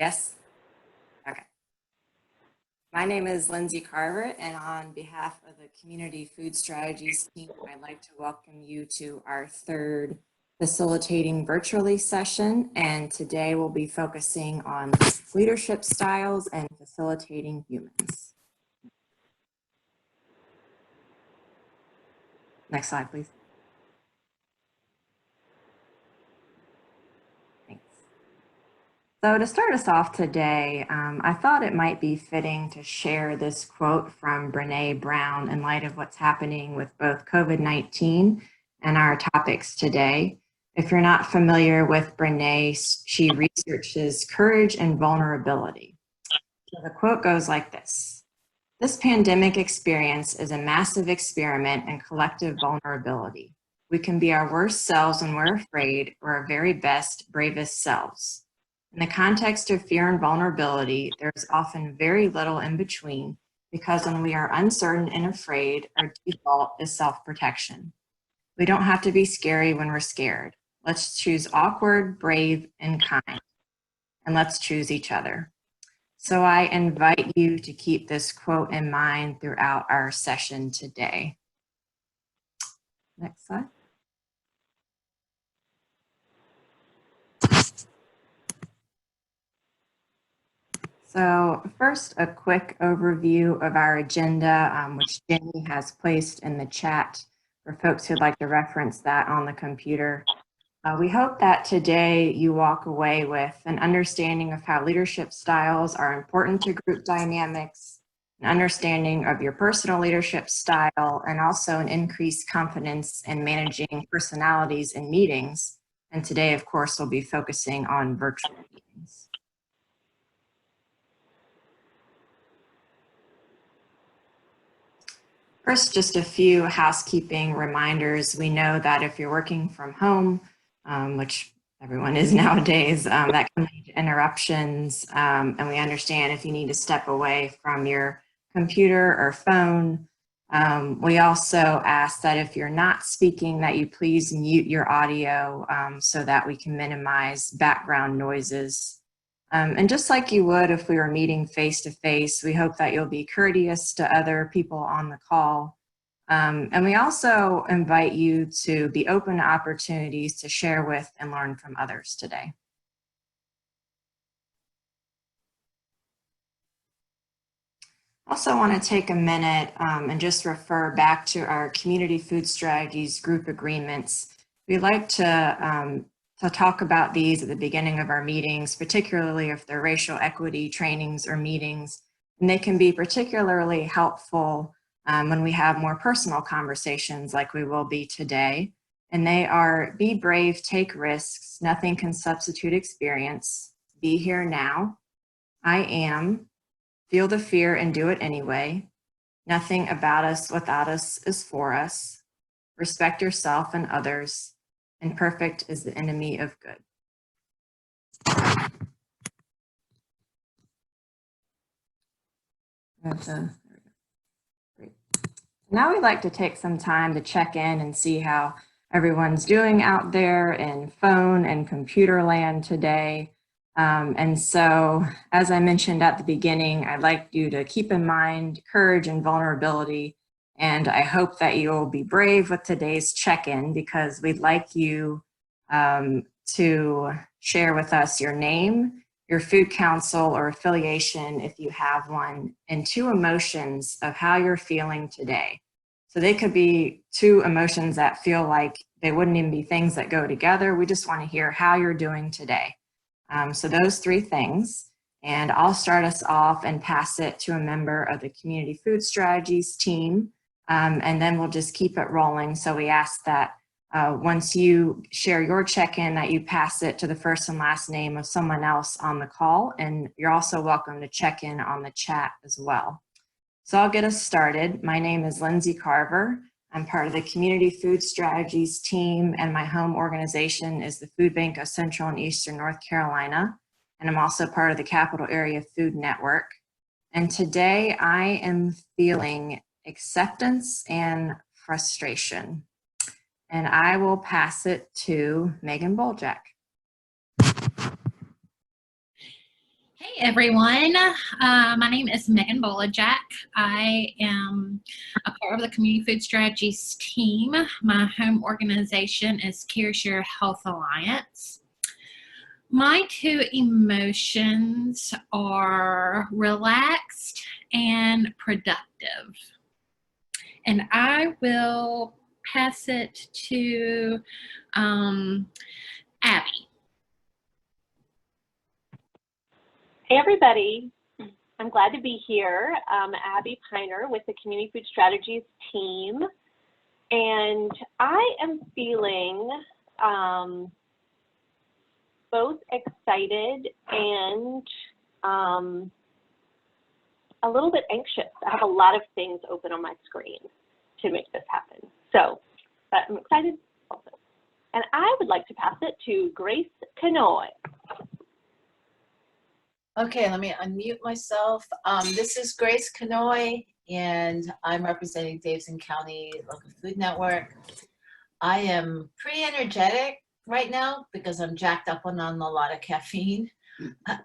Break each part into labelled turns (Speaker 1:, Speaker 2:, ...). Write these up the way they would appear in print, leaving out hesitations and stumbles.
Speaker 1: Yes? Okay. My name is Lindsay Carver, and on behalf of the Community Food Strategies team, I'd like to welcome you to our third Facilitating Virtually session. And today we'll be focusing on leadership styles and facilitating humans. Next slide, please. So to start us off today, I thought it might be fitting to share this quote from Brené Brown in light of what's happening with both COVID-19 and our topics today. If you're not familiar with Brené, she researches courage and vulnerability. So the quote goes like this: "This pandemic experience is a massive experiment in collective vulnerability. We can be our worst selves when we're afraid, or our very best, bravest selves. In the context of fear and vulnerability, there's often very little in between, because when we are uncertain and afraid, our default is self-protection. We don't have to be scary when we're scared. Let's choose awkward, brave, and kind. And let's choose each other." So I invite you to keep this quote in mind throughout our session today. Next slide. So first, a quick overview of our agenda, which Jenny has placed in the chat for folks who'd like to reference that on the computer. We hope that today you walk away with an understanding of how leadership styles are important to group dynamics, an understanding of your personal leadership style, and also an increased confidence in managing personalities in meetings. And today, of course, we'll be focusing on virtual meetings. First, just a few housekeeping reminders. We know that if you're working from home, which everyone is nowadays, that can lead to interruptions. And we understand if you need to step away from your computer or phone. We also ask that if you're not speaking, that you please mute your audio so that we can minimize background noises. And just like you would if we were meeting face-to-face, we hope that you'll be courteous to other people on the call. And we also invite you to be open to opportunities to share with and learn from others today. Also want to take a minute and just refer back to our Community Food Strategies group agreements. We like to talk about these at the beginning of our meetings, particularly if they're racial equity trainings or meetings, and they can be particularly helpful when we have more personal conversations like we will be today. And they are: be brave, take risks, nothing can substitute experience, be here now, I am, feel the fear and do it anyway, nothing about us without us is for us, respect yourself and others, and perfect is the enemy of good. Great. Now we'd like to take some time to check in and see how everyone's doing out there in phone and computer land today. And so, as I mentioned at the beginning, I'd like you to keep in mind courage and vulnerability. And I hope that you will be brave with today's check-in, because we'd like you to share with us your name, your food council or affiliation, if you have one, and 2 emotions of how you're feeling today. So they could be 2 emotions that feel like they wouldn't even be things that go together. We just want to hear how you're doing today. So those 3 things. And I'll start us off and pass it to a member of the Community Food Strategies team. And then we'll just keep it rolling. So we ask that once you share your check-in, that you pass it to the first and last name of someone else on the call. And you're also welcome to check in on the chat as well. So I'll get us started. My name is Lindsay Carver. I'm part of the Community Food Strategies team, and my home organization is the Food Bank of Central and Eastern North Carolina. And I'm also part of the Capital Area Food Network. And today I am feeling acceptance and frustration. And I will pass it to Megan Boljak.
Speaker 2: everyone. My name is Megan Bolajak. I am a part of the Community Food Strategies team. My home organization is CareShare Health Alliance. My two emotions are relaxed and productive. And I will pass it to Abby.
Speaker 3: Hey everybody, I'm glad to be here. Abby Piner with the Community Food Strategies team, and I am feeling both excited and a little bit anxious. I have a lot of things open on my screen to make this happen, but I'm excited also. And I would like to pass it to Grace Canoy.
Speaker 4: Okay, let me unmute myself. This is Grace Canoy, and I'm representing Davidson County Local Food Network. I am pretty energetic right now because I'm jacked up on a lot of caffeine,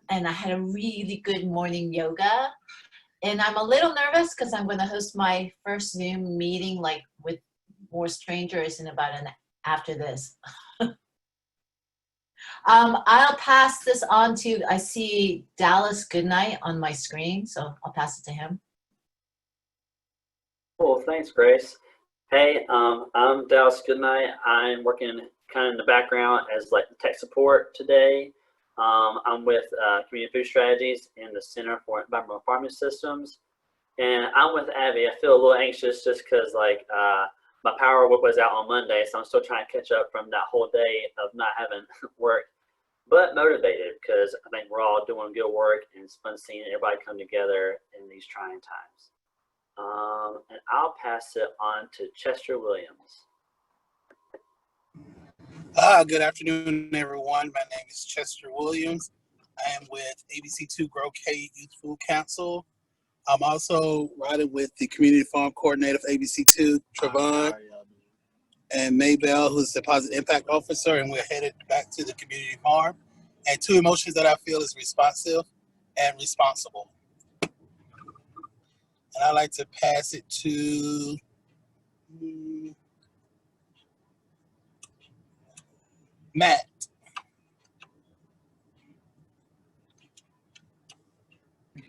Speaker 4: and I had a really good morning yoga. And I'm a little nervous because I'm going to host my first Zoom meeting, like with more strangers, in about after this. I'll pass this on to, I see Dallas Goodnight on my screen, so I'll pass it to him.
Speaker 5: Cool, thanks, Grace. Hey, I'm Dallas Goodnight. I'm working kind of in the background as like tech support today. I'm with Community Food Strategies in the Center for Environmental Farming Systems. And I'm with Abby. I feel a little anxious just because like my power was out on Monday, so I'm still trying to catch up from that whole day of not having work, but motivated because I think we're all doing good work and it's fun seeing everybody come together in these trying times. And I'll pass it on to Chester Williams.
Speaker 6: Good afternoon, everyone. My name is Chester Williams. I am with ABC2 Grow K Youth Food Council. I'm also riding with the Community Farm Coordinator of ABC2, Trevon, and Maybell, who's the Positive Impact Officer, and we're headed back to the community farm. And two emotions that I feel is responsive and responsible. And I'd like to pass it to Matt.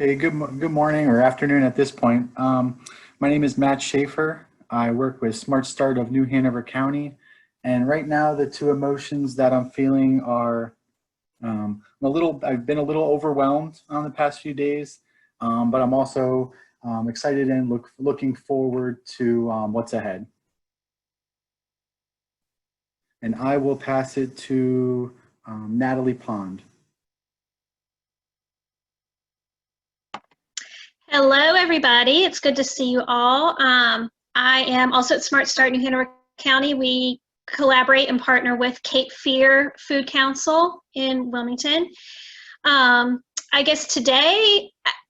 Speaker 7: Okay, good morning or afternoon at this point. My name is Matt Schaefer. I work with Smart Start of New Hanover County. And right now, the two emotions that I'm feeling are I've been a little overwhelmed on the past few days, but I'm also excited and looking forward to what's ahead. And I will pass it to Natalie Pond.
Speaker 8: Hello, everybody. It's good to see you all. I am also at Smart Start New Hanover County. We collaborate and partner with Cape Fear Food Council in Wilmington. I guess today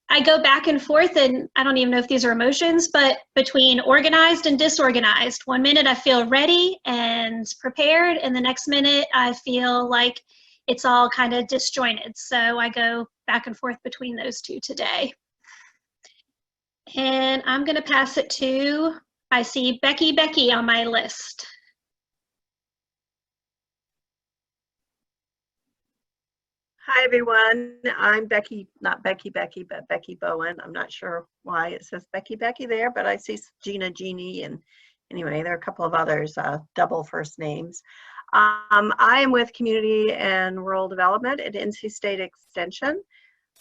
Speaker 8: I go back and forth, and I don't even know if these are emotions, but between organized and disorganized. One minute I feel ready and prepared, and the next minute I feel like it's all kind of disjointed. So I go back and forth between those two today. And I'm going to pass it to, I see Becky on my list.
Speaker 9: Hi, everyone. I'm Becky, not Becky, but Becky Bowen. I'm not sure why it says Becky there, but I see Gina, Jeannie, and anyway, there are a couple of others, double first names. I am with Community and Rural Development at NC State Extension.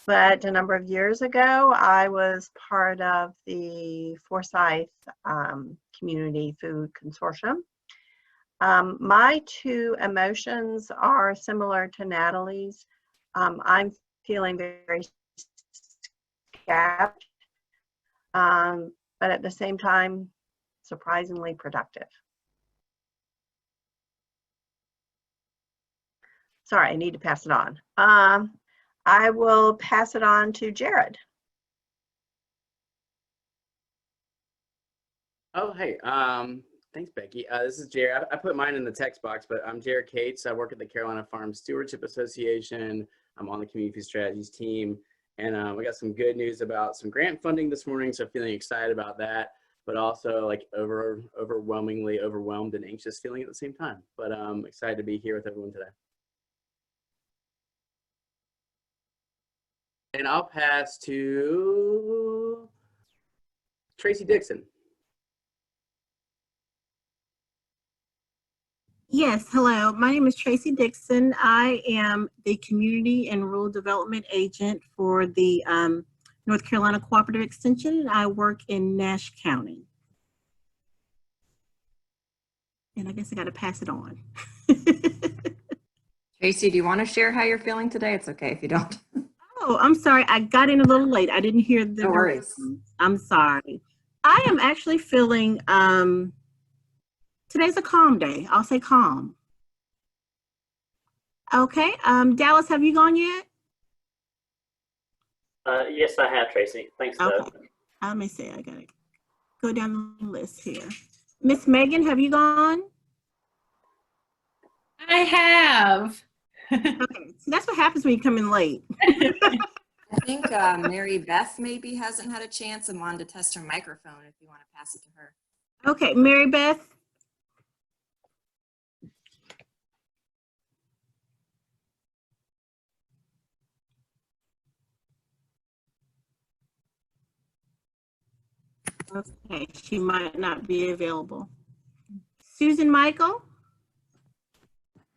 Speaker 9: But a number of years ago, I was part of the Forsyth Community Food Consortium. My two emotions are similar to Natalie's. I'm feeling very scared, but at the same time, surprisingly productive. Sorry, I need to pass it on. I will pass it on to Jared.
Speaker 10: Oh, hey, thanks, Becky. This is Jared. I put mine in the text box, but I'm Jared Cates. I work at the Carolina Farm Stewardship Association. I'm on the Community Food Strategies team, And we got some good news about some grant funding this morning, so feeling excited about that, but also like overwhelmingly overwhelmed and anxious feeling at the same time. But I'm excited to be here with everyone today. And I'll pass to Tracy Dixon.
Speaker 11: Yes, hello. My name is Tracy Dixon. I am the Community and Rural Development Agent for the North Carolina Cooperative Extension. I work in Nash County. And I guess I got to pass it on.
Speaker 1: Tracy, do you want to share how you're feeling today? It's okay if you don't.
Speaker 11: Oh, I'm sorry. I got in a little late. I didn't hear the
Speaker 1: No worries.
Speaker 11: I'm sorry. I am actually feeling, today's a calm day. I'll say calm. Okay. Dallas, have you gone yet?
Speaker 5: Yes, I have, Tracy. Thanks,
Speaker 11: Okay.
Speaker 5: Doug.
Speaker 11: Let me see. I gotta go down the list here. Miss Megan, have you gone?
Speaker 2: I have.
Speaker 11: Okay. So that's what happens when you come in late.
Speaker 1: I think Mary Beth maybe hasn't had a chance and wanted to test her microphone if you want to pass it to her.
Speaker 11: Okay, Mary Beth. Okay, she might not be available. Susan Michael?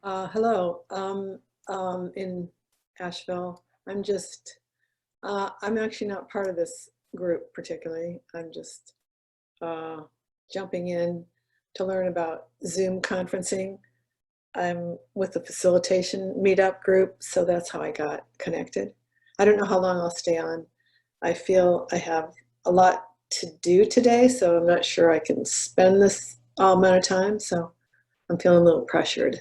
Speaker 12: Hello, in Asheville. I'm just, I'm actually not part of this group particularly. I'm just jumping in to learn about Zoom conferencing. I'm with the Facilitation meetup group, so that's how I got connected. I don't know how long I'll stay on. I feel I have a lot to do today, so I'm not sure I can spend this all amount of time, so I'm feeling a little pressured.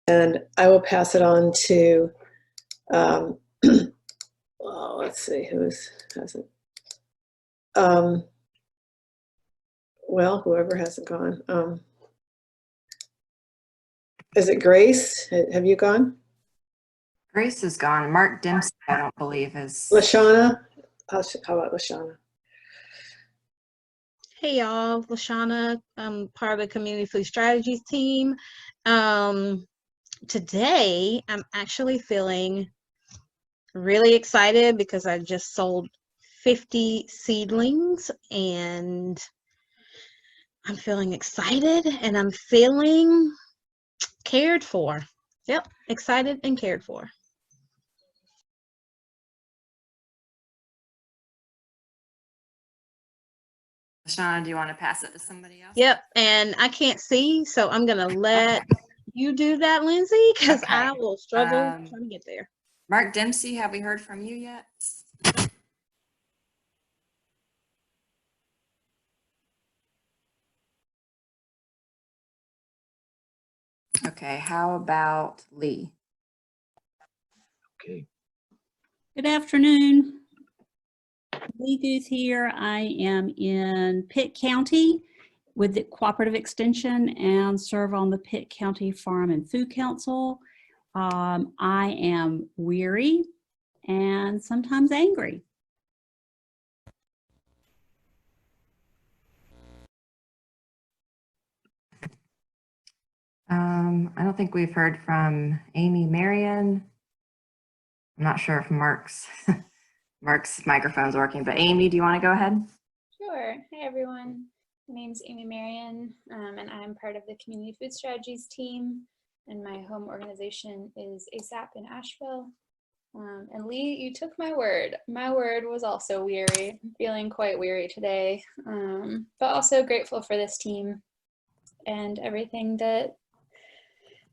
Speaker 12: And I will pass it on to, well, let's see, who hasn't. Well, whoever hasn't gone. Is it Grace? Have you gone?
Speaker 1: Grace is gone. Mark Dempsey, I don't believe, is.
Speaker 12: Lashana? How about Lashana?
Speaker 11: Hey y'all, Lashana. I'm part of the Community Food Strategies team. Today, I'm actually feeling really excited because I just sold 50 seedlings and I'm feeling excited and I'm feeling cared for. Yep, excited and cared for.
Speaker 1: Shauna, do you want to pass it to somebody else?
Speaker 11: Yep, and I can't see, so I'm gonna let you do that, Lindsay, because
Speaker 1: Okay.
Speaker 11: I will struggle trying to get there.
Speaker 1: Mark Dempsey, have we heard from you yet? Okay, how about Lee?
Speaker 13: Okay. Good afternoon. Lee Guth here. I am in Pitt County with the Cooperative Extension and serve on the Pitt County Farm and Food Council. I am weary and sometimes angry.
Speaker 1: I don't think we've heard from Amy Marion. I'm not sure if Mark's microphone's working, but Amy, do you want to go ahead?
Speaker 14: Sure. Hey, everyone. My name's Amy Marion, and I'm part of the Community Food Strategies team, and my home organization is ASAP in Asheville. And Lee, you took my word. My word was also weary. I'm feeling quite weary today, but also grateful for this team and everything that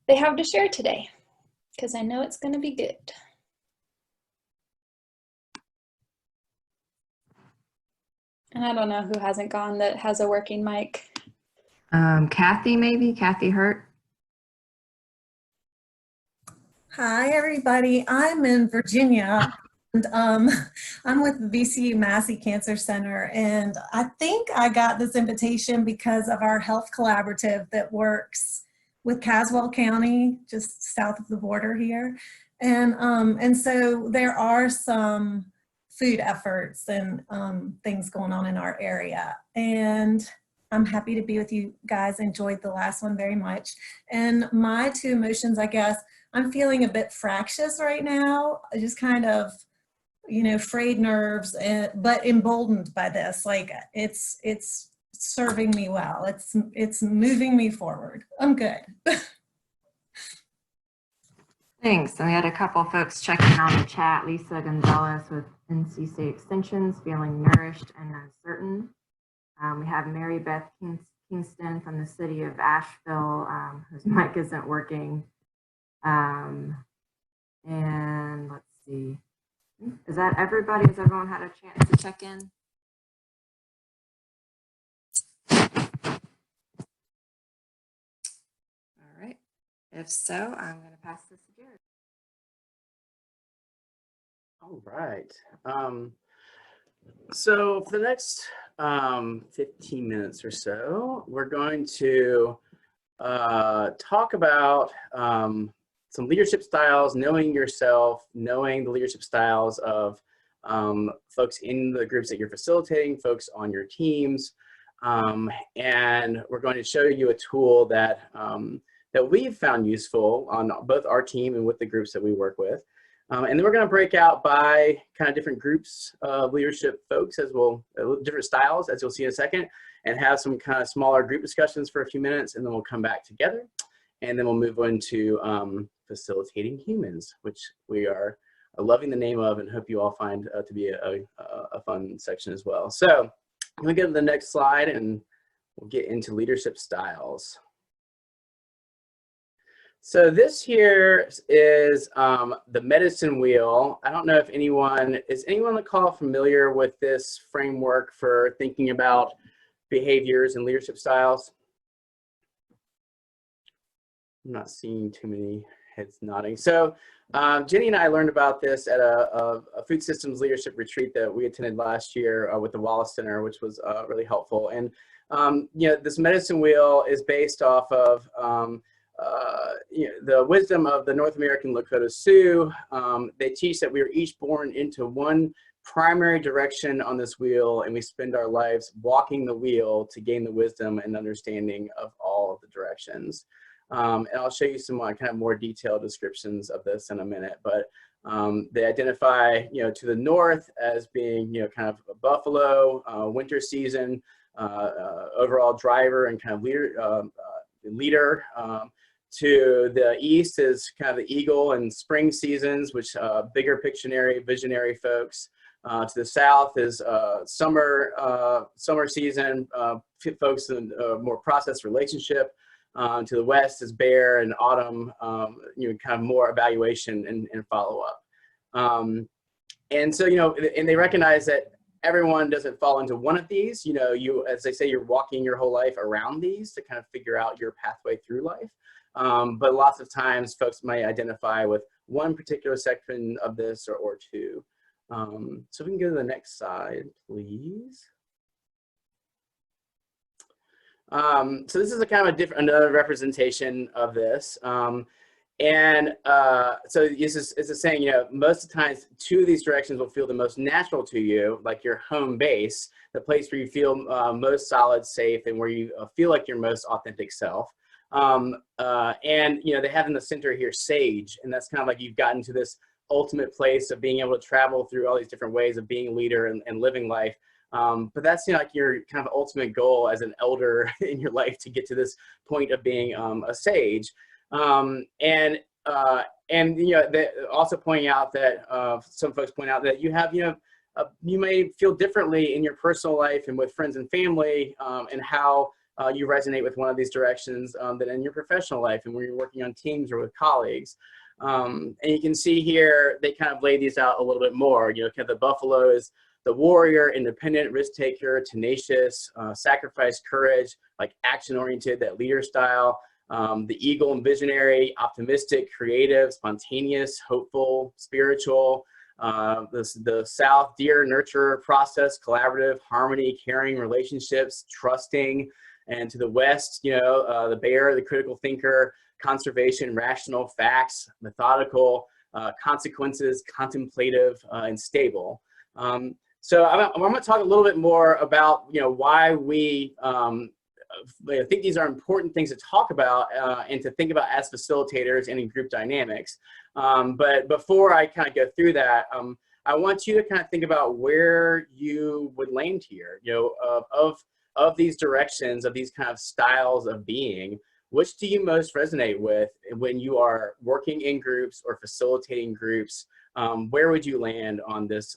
Speaker 14: they have to share today, because I know it's going to be good. And I don't know who hasn't gone that has a working mic.
Speaker 1: Kathy, maybe? Kathy Hurt?
Speaker 15: Hi, everybody. I'm in Virginia, and I'm with the VCU Massey Cancer Center, and I think I got this invitation because of our health collaborative that works with Caswell County, just south of the border here. And so there are some food efforts and things going on in our area. And I'm happy to be with you guys. Enjoyed the last one very much. And my two emotions, I guess, I'm feeling a bit fractious right now. Just kind of, you know, frayed nerves, but emboldened by this. Like it's serving me well. It's moving me forward. I'm good.
Speaker 1: Thanks. And we had a couple folks checking on the chat. Lisa Gonzalez with NC State Extensions, feeling nourished and uncertain. We have Mary Beth Kingston from the city of Asheville, whose mic isn't working. And let's see. Is that everybody? Has everyone had a chance to check in? All right. If so, I'm going to pass this to Jared.
Speaker 10: All right. So for the next 15 minutes or so, we're going to talk about some leadership styles, knowing yourself, knowing the leadership styles of folks in the groups that you're facilitating, folks on your teams. And we're going to show you a tool that, that we've found useful on both our team and with the groups that we work with. And then we're going to break out by kind of different groups of leadership folks, as we'll different styles, as you'll see in a second, and have some kind of smaller group discussions for a few minutes, and then we'll come back together, and then we'll move on to facilitating humans, which we are loving the name of, and hope you all find to be a fun section as well. So I'm going to get to the next slide, and we'll get into leadership styles. So this here is the medicine wheel. I don't know if is anyone on the call familiar with this framework for thinking about behaviors and leadership styles? I'm not seeing too many heads nodding. So Jenny and I learned about this at a food systems leadership retreat that we attended last year with the Wallace Center, which was really helpful. And you know, this medicine wheel is based off of you know, the wisdom of the North American Lakota Sioux. They teach that we are each born into one primary direction on this wheel, and we spend our lives walking the wheel to gain the wisdom and understanding of all of the directions. And I'll show you some kind of more detailed descriptions of this in a minute, but they identify, you know, to the north as being, you know, kind of a buffalo, winter season, overall driver and kind of leader. To the east is kind of the eagle and spring seasons, which bigger pictionary, visionary folks. To the south is summer season, folks in more process relationship. To the west is bear and autumn, you know, kind of more evaluation and follow up. And so, you know, and they recognize that everyone doesn't fall into one of these. You know, as they say, you're walking your whole life around these to kind of figure out your pathway through life. But lots of times folks might identify with one particular section of this or two. So we can go to the next slide, please. So this is a kind of another representation of this. So this is saying, you know, most of the times two of these directions will feel the most natural to you, like your home base, the place where you feel most solid, safe, and where you feel like your most authentic self. And, you know, they have in the center here sage, and that's kind of like you've gotten to this ultimate place of being able to travel through all these different ways of being a leader and living life. But that's, you know, like your kind of ultimate goal as an elder in your life, to get to this point of being a sage. And you know, also pointing out that some folks point out that you have, you know, you may feel differently in your personal life and with friends and family, and how you resonate with one of these directions than in your professional life and when you're working on teams or with colleagues. And you can see here, they kind of lay these out a little bit more. You know, kind of the buffalo is the warrior, independent, risk taker, tenacious, sacrifice, courage, like action-oriented, that leader style. The eagle and visionary, optimistic, creative, spontaneous, hopeful, spiritual. The south, deer, nurturer, process, collaborative, harmony, caring, relationships, trusting. And to the west, you know, the bear, the critical thinker, conservation, rational, facts, methodical, consequences, contemplative, and stable. So I'm going to talk a little bit more about, why we I think these are important things to talk about and to think about as facilitators and in group dynamics. But before I kind of go through that, I want you to kind of think about where you would land here, of these directions, of these kind of styles of being. Which do you most resonate with when you are working in groups or facilitating groups? Where would you land on this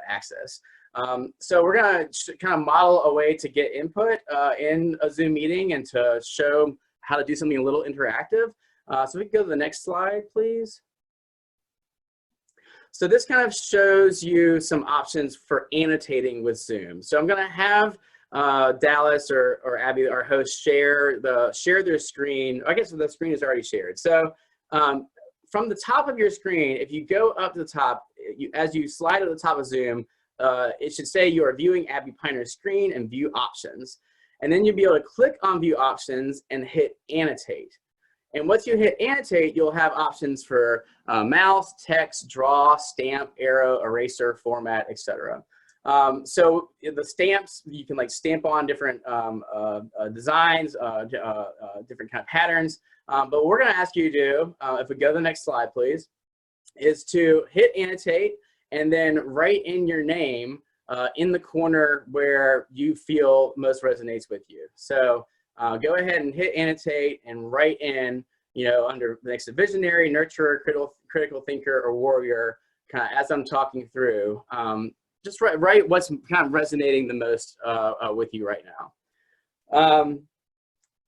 Speaker 10: axis? So we're going to kind of model a way to get input in a Zoom meeting and to show how to do something a little interactive. So we can go to the next slide, please. So this kind of shows you some options for annotating with Zoom. So I'm going to have Dallas or Abby, our host, share their screen. I guess the screen is already shared. So from the top of your screen, if you go up to the top, as you slide to the top of Zoom, it should say you are viewing Abby Piner's screen and view options. And then you'll be able to click on view options and hit annotate. And once you hit annotate, you'll have options for mouse, text, draw, stamp, arrow, eraser, format, etc. So the stamps, you can like stamp on different designs, different kind of patterns. But what we're going to ask you to do, if we go to the next slide, please, is to hit annotate and then write in your name in the corner where you feel most resonates with you. So go ahead and hit annotate and write in, under next to visionary, nurturer, critical thinker, or warrior, kind of as I'm talking through. Just write what's kind of resonating the most with you right now.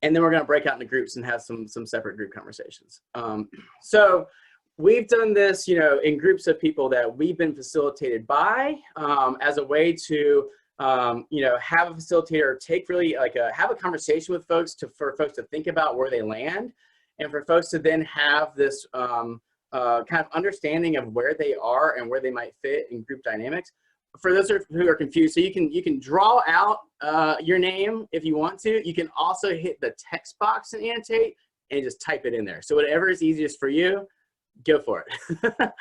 Speaker 10: And then we're going to break out into groups and have some separate group conversations. So we've done this, in groups of people that we've been facilitated by as a way to, have a facilitator take really have a conversation with folks for folks to think about where they land, and for folks to then have this kind of understanding of where they are and where they might fit in group dynamics. For those who are confused, so you can draw out your name if you want to. You can also hit the text box and annotate and just type it in there. So whatever is easiest for you, go for it.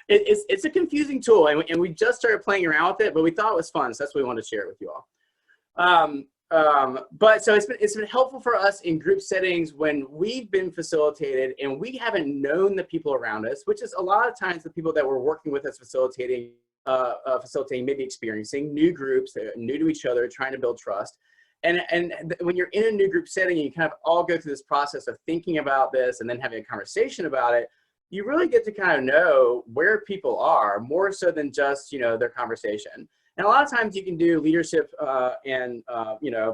Speaker 10: It's a confusing tool, and we just started playing around with it, but we thought it was fun, so that's why we wanted to share it with you all. But so it's been helpful for us in group settings when we've been facilitated and we haven't known the people around us, which is a lot of times the people that we're working with as facilitating maybe experiencing new groups, new to each other, trying to build trust. And when you're in a new group setting, and you kind of all go through this process of thinking about this and then having a conversation about it, you really get to kind of know where people are more so than just, their conversation. And a lot of times you can do leadership and,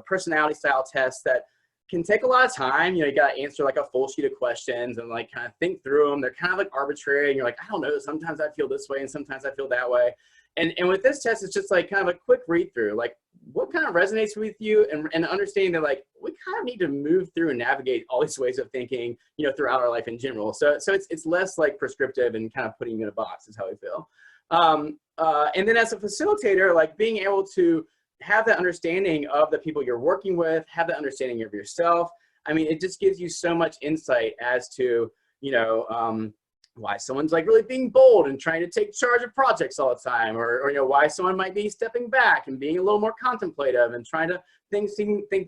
Speaker 10: personality style tests that can take a lot of time. You got to answer like a full sheet of questions and like kind of think through them. They're kind of like arbitrary, and you're like, I don't know, sometimes I feel this way and sometimes I feel that way. And with this test, it's just like kind of a quick read through, like what kind of resonates with you, and understanding that like we kind of need to move through and navigate all these ways of thinking, throughout our life in general. So it's less like prescriptive and kind of putting you in a box is how I feel. And then as a facilitator, like being able to have that understanding of the people you're working with, have that understanding of yourself. I mean, it just gives you so much insight as to, why someone's like really being bold and trying to take charge of projects all the time, or why someone might be stepping back and being a little more contemplative and trying to think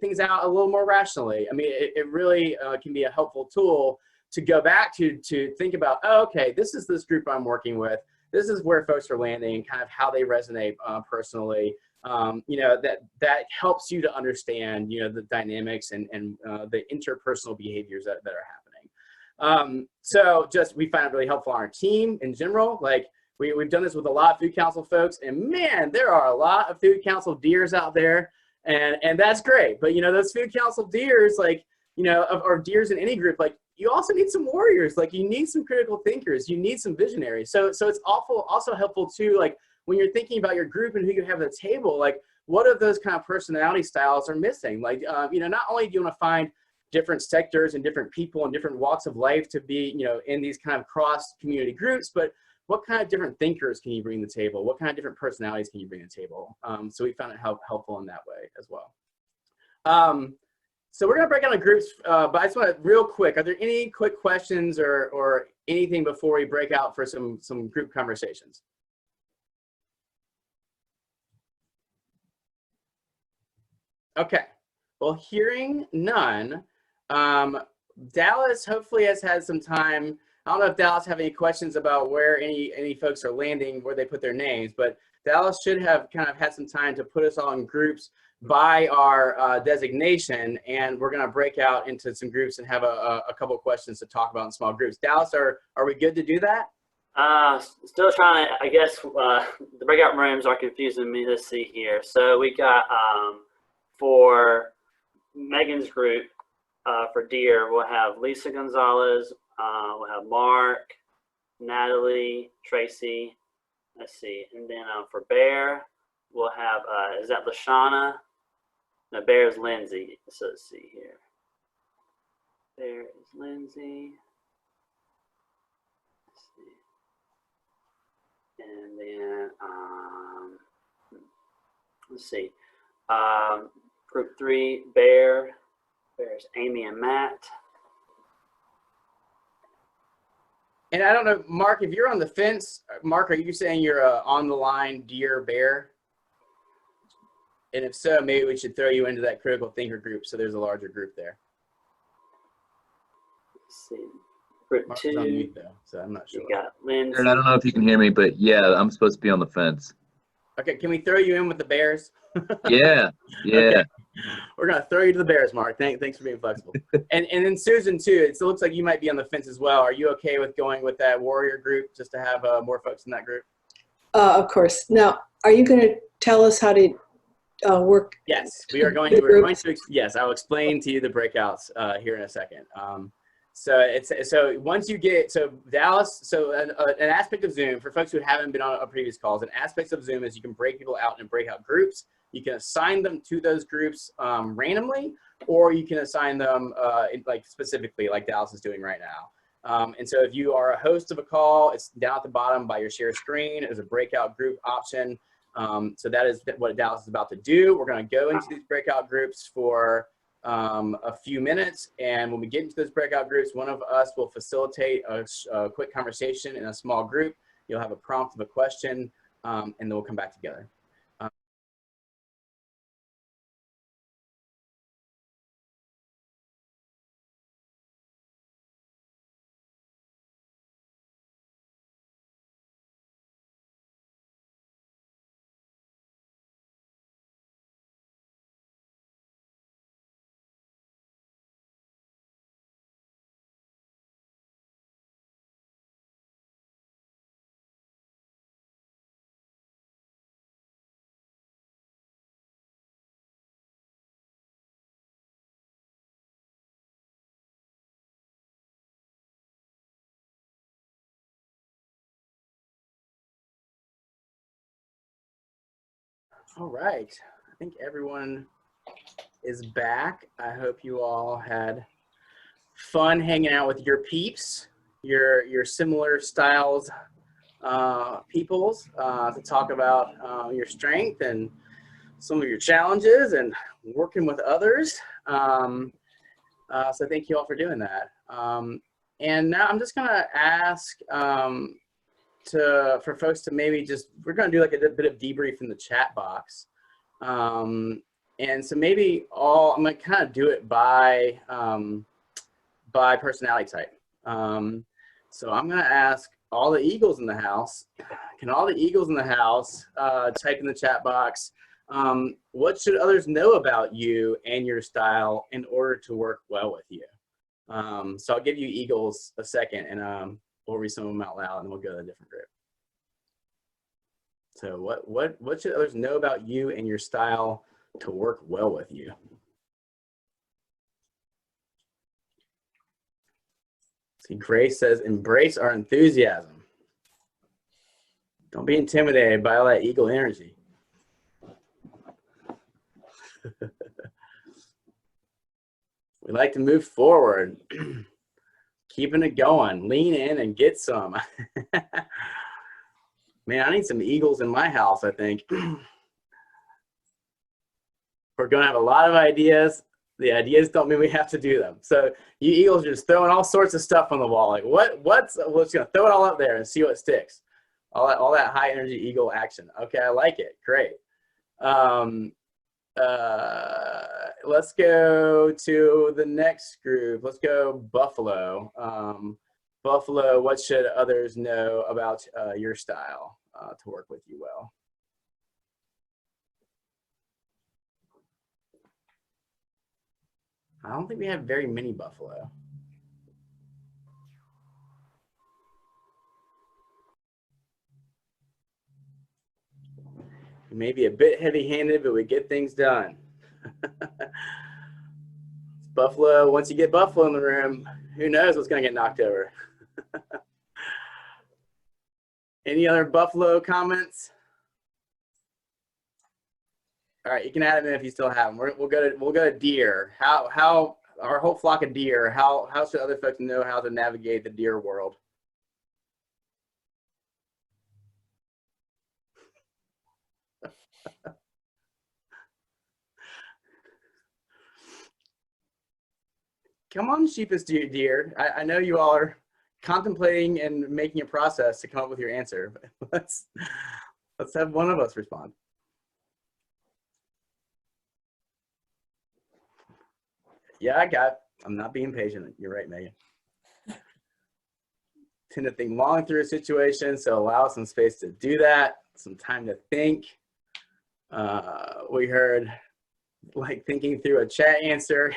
Speaker 10: things out a little more rationally. I mean, it really can be a helpful tool to go back to think about, oh, okay, this is this group I'm working with. This is where folks are landing, kind of how they resonate personally. That helps you to understand, the dynamics and the interpersonal behaviors that are happening. So we find it really helpful on our team in general. Like we've done this with a lot of food council folks, and man, there are a lot of food council deers out there, and that's great. But those food council deers, like, or deers in any group, like you also need some warriors. Like you need some critical thinkers, you need some visionaries. So it's also helpful too, like when you're thinking about your group and who you have at the table, like what of those kind of personality styles are missing? Like, not only do you want to find different sectors and different people and different walks of life to be, in these kind of cross community groups, but what kind of different thinkers can you bring to the table? What kind of different personalities can you bring to the table? So we found it helpful in that way as well. So we're going to break out into groups, but I just want to real quick, are there any quick questions or anything before we break out for some group conversations? Okay, well, hearing none, Dallas hopefully has had some time. I don't know if Dallas have any questions about where any folks are landing, where they put their names, but Dallas should have kind of had some time to put us all in groups by our designation, and we're going to break out into some groups and have a couple of questions to talk about in small groups. Dallas, are we good to do that?
Speaker 5: Still trying to, I guess, the breakout rooms are confusing me. Let's see here. So we got, for Megan's group, for Deer, we'll have Lisa Gonzalez, we'll have Mark, Natalie, Tracy, let's see. And then for Bear, we'll have, is that Lashana? No, Bear is Lindsay. So let's see here. Bear is Lindsay. And then, let's see, group 3, Bear's Amy and Matt.
Speaker 10: And I don't know, Mark, if you're on the fence, Mark, are you saying you're on the line, Deer, Bear? And if so, maybe we should throw you into that critical thinker group so there's a larger group there.
Speaker 5: Let's see. Group
Speaker 10: Mark's
Speaker 5: 2.
Speaker 10: on mute though, so I'm not sure.
Speaker 5: You got Lindsay.
Speaker 16: Aaron, I don't know if you can hear me, but yeah, I'm supposed to be on the fence.
Speaker 10: Okay, can we throw you in with the Bears?
Speaker 16: Yeah, yeah.
Speaker 10: Okay. We're gonna throw you to the Bears, Mark. Thanks for being flexible. and then Susan too. It looks like you might be on the fence as well. Are you okay with going with that Warrior group just to have more folks in that group?
Speaker 12: Of course. Now, are you going to tell us how to work?
Speaker 10: Yes, we are going to. We're going to. Yes, I'll explain to you the breakouts here in a second. So once you get, so Dallas, so an aspect of Zoom for folks who haven't been on previous calls, an aspect of Zoom is you can break people out in breakout groups. You can assign them to those groups randomly, or you can assign them like specifically like Dallas is doing right now. And so if you are a host of a call, it's down at the bottom by your share screen. There's a breakout group option. So that is what Dallas is about to do. We're going to go into these breakout groups for a few minutes, and when we get into those breakout groups, one of us will facilitate a quick conversation in a small group. You'll have a prompt of a question, and then we'll come back together. All right, I think everyone is back. I hope you all had fun hanging out with your peeps, your similar styles peoples to talk about your strength and some of your challenges and working with others. So thank you all for doing that. And now I'm just gonna ask for folks to maybe we're gonna do like a bit of debrief in the chat box. And so maybe I'm gonna kind of do it by personality type. So I'm gonna ask all the Eagles in the house, can all the Eagles in the house type in the chat box, what should others know about you and your style in order to work well with you? So I'll give you Eagles a second, and we'll read some of them out loud, and we'll go to a different group. So what should others know about you and your style to work well with you? See, Grace says, embrace our enthusiasm. Don't be intimidated by all that eagle energy. We like to move forward, keeping it going, lean in and get some. Man, I need some eagles in my house, I think. We're gonna have a lot of ideas, The ideas don't mean we have to do them. So you eagles are just throwing all sorts of stuff on the wall. Like we're just gonna throw it all up there and see what sticks. All that high energy eagle action. Okay, I like it. Great. Let's go to the next group. Let's go Buffalo. Buffalo, what should others know about your style to work with you well? I don't think we have very many Buffalo. We may be a bit heavy-handed, but we get things done. Buffalo, once you get Buffalo in the room, who knows what's going to get knocked over. Any other Buffalo comments? All right, you can add them in if you still have them. We'll go to deer. How our whole flock of deer? How should other folks know how to navigate the deer world? Come on, sheepish deer. I know you all are contemplating and making a process to come up with your answer. Let's have one of us respond. Yeah, I'm not being patient. You're right, Megan. Tend to think long through a situation, so allow some space to do that, some time to think. We heard like thinking through a chat answer.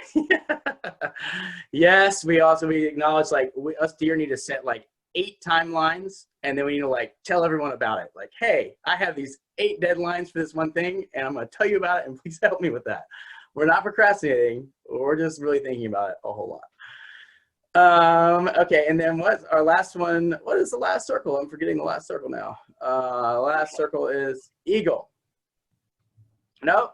Speaker 10: Yes, we acknowledge like us deer need to set like 8 timelines, and then we need to like tell everyone about it. Like, hey, I have these 8 deadlines for this one thing, and I'm going to tell you about it, and please help me with that. We're not procrastinating. We're just really thinking about it a whole lot. Okay, and then what's our last one? What is the last circle? I'm forgetting the last circle now. Last circle is eagle. Nope.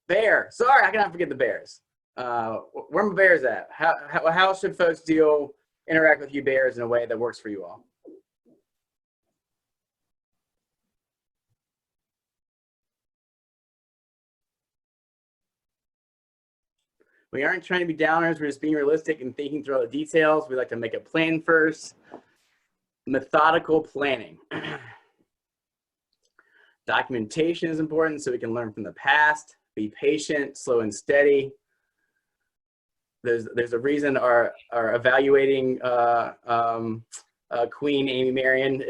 Speaker 10: Bear. Sorry, I cannot forget the bears. Where my bears at? How should folks interact with you bears in a way that works for you all? We aren't trying to be downers. We're just being realistic and thinking through all the details. We like to make a plan first. Methodical planning. Documentation is important so we can learn from the past. Be patient, slow and steady. There's a reason our evaluating queen, Amy Marion,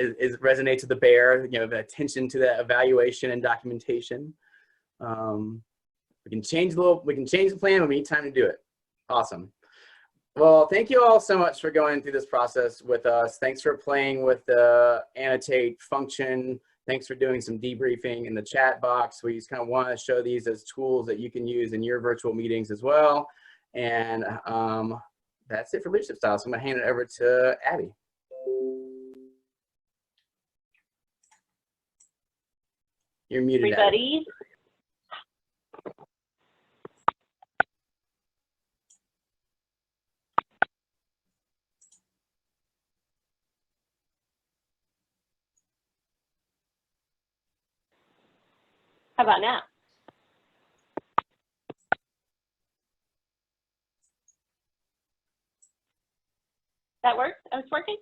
Speaker 10: resonates with the bear. You know, the attention to that evaluation and documentation. We can change the plan when we need time to do it. Awesome. Well, thank you all so much for going through this process with us. Thanks for playing with the annotate function. Thanks for doing some debriefing in the chat box. We just kind of want to show these as tools that you can use in your virtual meetings as well. And that's it for leadership style. So I'm gonna hand it over to Abby. You're muted,
Speaker 3: everybody.
Speaker 10: Abby.
Speaker 3: How about now? That works? Oh, it's working?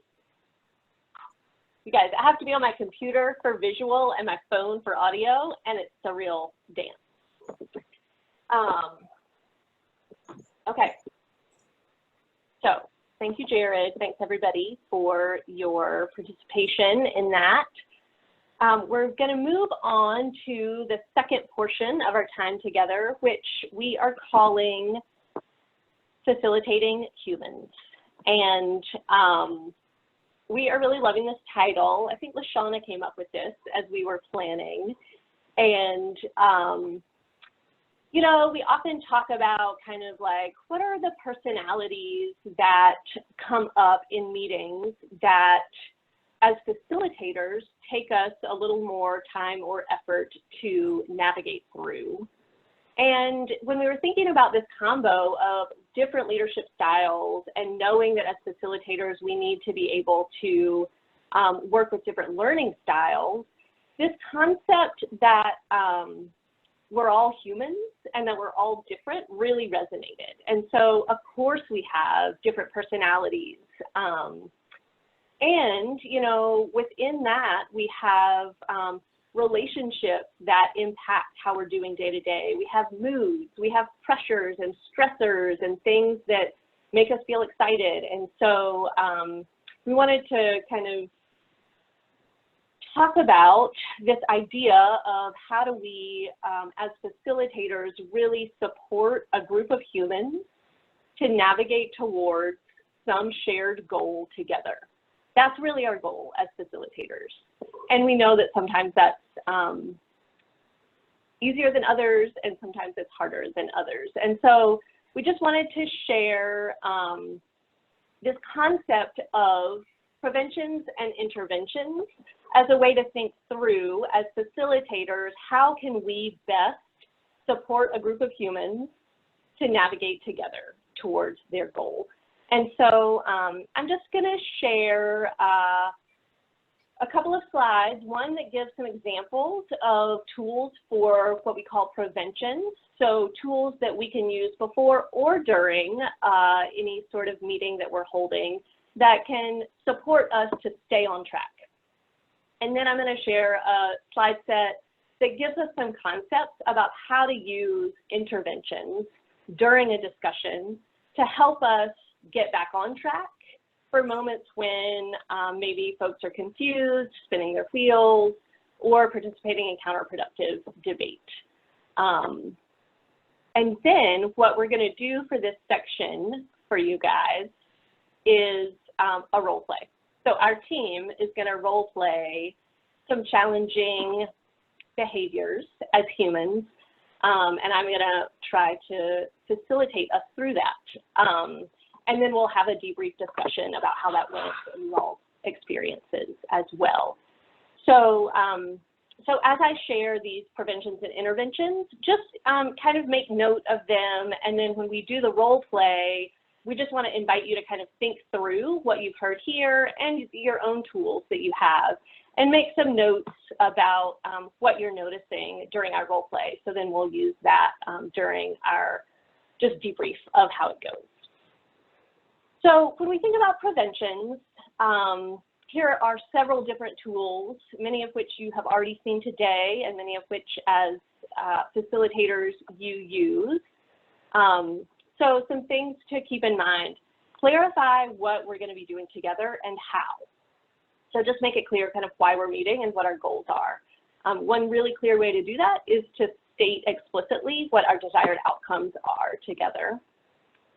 Speaker 3: You guys, I have to be on my computer for visual and my phone for audio, and it's a real dance. Okay. So thank you, Jared. Thanks, everybody, for your participation in that. We're going to move on to the second portion of our time together, which we are calling Facilitating Humans. And we are really loving this title. I think LaShawna came up with this as we were planning. And, you know, we often talk about kind of like, what are the personalities that come up in meetings that as facilitators take us a little more time or effort to navigate through. And when we were thinking about this combo of different leadership styles and knowing that as facilitators we need to be able to work with different learning styles, this concept that we're all humans and that we're all different really resonated. And so, of course, we have different personalities. And, you know, within that, we have relationships that impact how we're doing day to day. We have moods, we have pressures and stressors and things that make us feel excited. And so we wanted to kind of talk about this idea of how do we, as facilitators, really support a group of humans to navigate towards some shared goal together. That's really our goal as facilitators. And we know that sometimes that's easier than others, and sometimes it's harder than others. And so we just wanted to share this concept of preventions and interventions as a way to think through, as facilitators, how can we best support a group of humans to navigate together towards their goal. And so I'm just going to share a couple of slides, one that gives some examples of tools for what we call prevention. So tools that we can use before or during any sort of meeting that we're holding that can support us to stay on track. And then I'm going to share a slide set that gives us some concepts about how to use interventions during a discussion to help us get back on track for moments when maybe folks are confused, spinning their wheels, or participating in counterproductive debate. And then what we're going to do for this section for you guys is a role play. So our team is going to role play some challenging behaviors as humans, and I'm going to try to facilitate us through that. And then we'll have a debrief discussion about how that went in y'all's experiences as well. So, so as I share these preventions and interventions, just kind of make note of them, and then when we do the role play, we just want to invite you to kind of think through what you've heard here and your own tools that you have, and make some notes about what you're noticing during our role play. So then we'll use that during our just debrief of how it goes. So when we think about preventions, here are several different tools, many of which you have already seen today, and many of which as facilitators you use. So some things to keep in mind. Clarify what we're going to be doing together and how. So just make it clear kind of why we're meeting and what our goals are. One really clear way to do that is to state explicitly what our desired outcomes are together.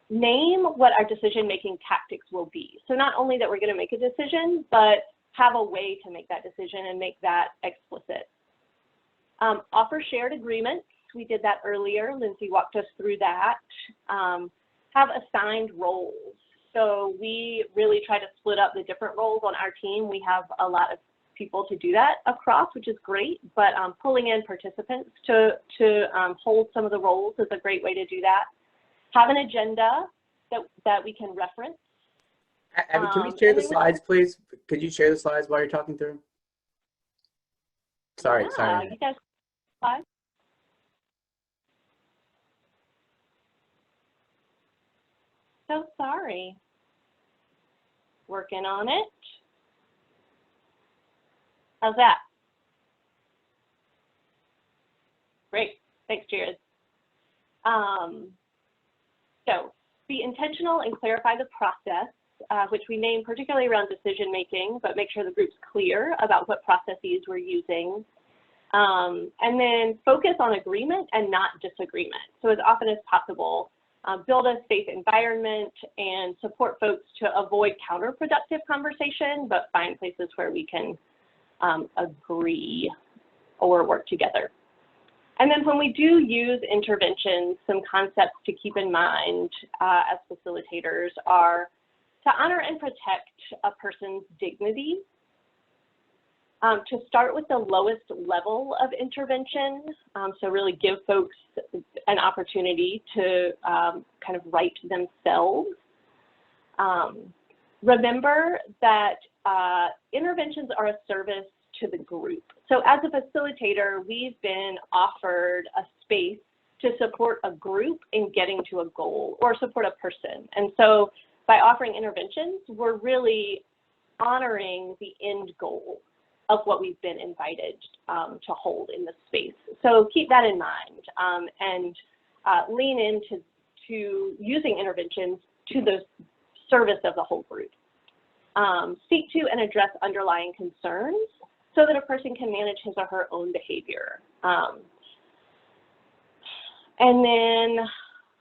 Speaker 3: Name what our decision-making tactics will be. So not only that we're going to make a decision, but have a way to make that decision and make that explicit. Offer shared agreements. We did that earlier. Lindsay walked us through that. Have assigned roles. So we really try to split up the different roles on our team. We have a lot of people to do that across, which is great, but pulling in participants to hold some of the roles is a great way to do that. Have an agenda that we can reference.
Speaker 10: Abby, can we share the slides, please? Could you share the slides while you're talking through? Sorry,
Speaker 3: Yeah,
Speaker 10: sorry.
Speaker 3: you guys, slides? So sorry. Working on it. How's that? Great. Thanks, Jared. So be intentional and clarify the process, which we name particularly around decision making, but make sure the group's clear about what processes we're using. And then focus on agreement and not disagreement. So as often as possible, build a safe environment and support folks to avoid counterproductive conversation, but find places where we can agree or work together. And then when we do use interventions, some concepts to keep in mind as facilitators are to honor and protect a person's dignity, to start with the lowest level of intervention, so really give folks an opportunity to kind of right themselves. Remember that interventions are a service to the group. So as a facilitator, we've been offered a space to support a group in getting to a goal or support a person. And so by offering interventions, we're really honoring the end goal of what we've been invited to hold in this space. So keep that in mind and lean into using interventions to the service of the whole group. Speak to and address underlying concerns so that a person can manage his or her own behavior. And then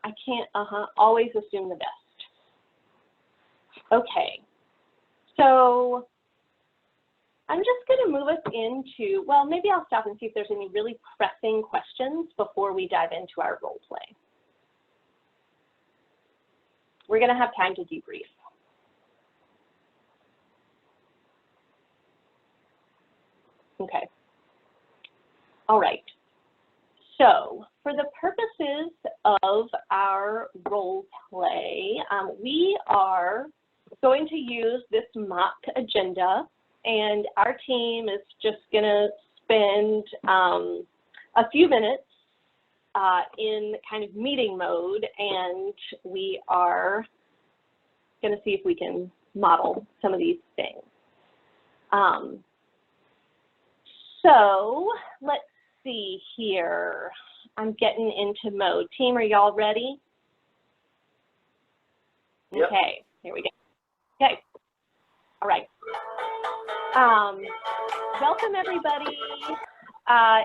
Speaker 3: I can't always assume the best. Okay, so I'm just going to move us into, well, maybe I'll stop and see if there's any really pressing questions before we dive into our role play. We're going to have time to debrief. Okay. All right. So for the purposes of our role play, we are going to use this mock agenda, and our team is just going to spend a few minutes in kind of meeting mode, and we are going to see if we can model some of these things. So let's see here. I'm getting into mode. Team, are y'all ready?
Speaker 5: Yep.
Speaker 3: Okay, here we go. Okay, all right. Welcome everybody.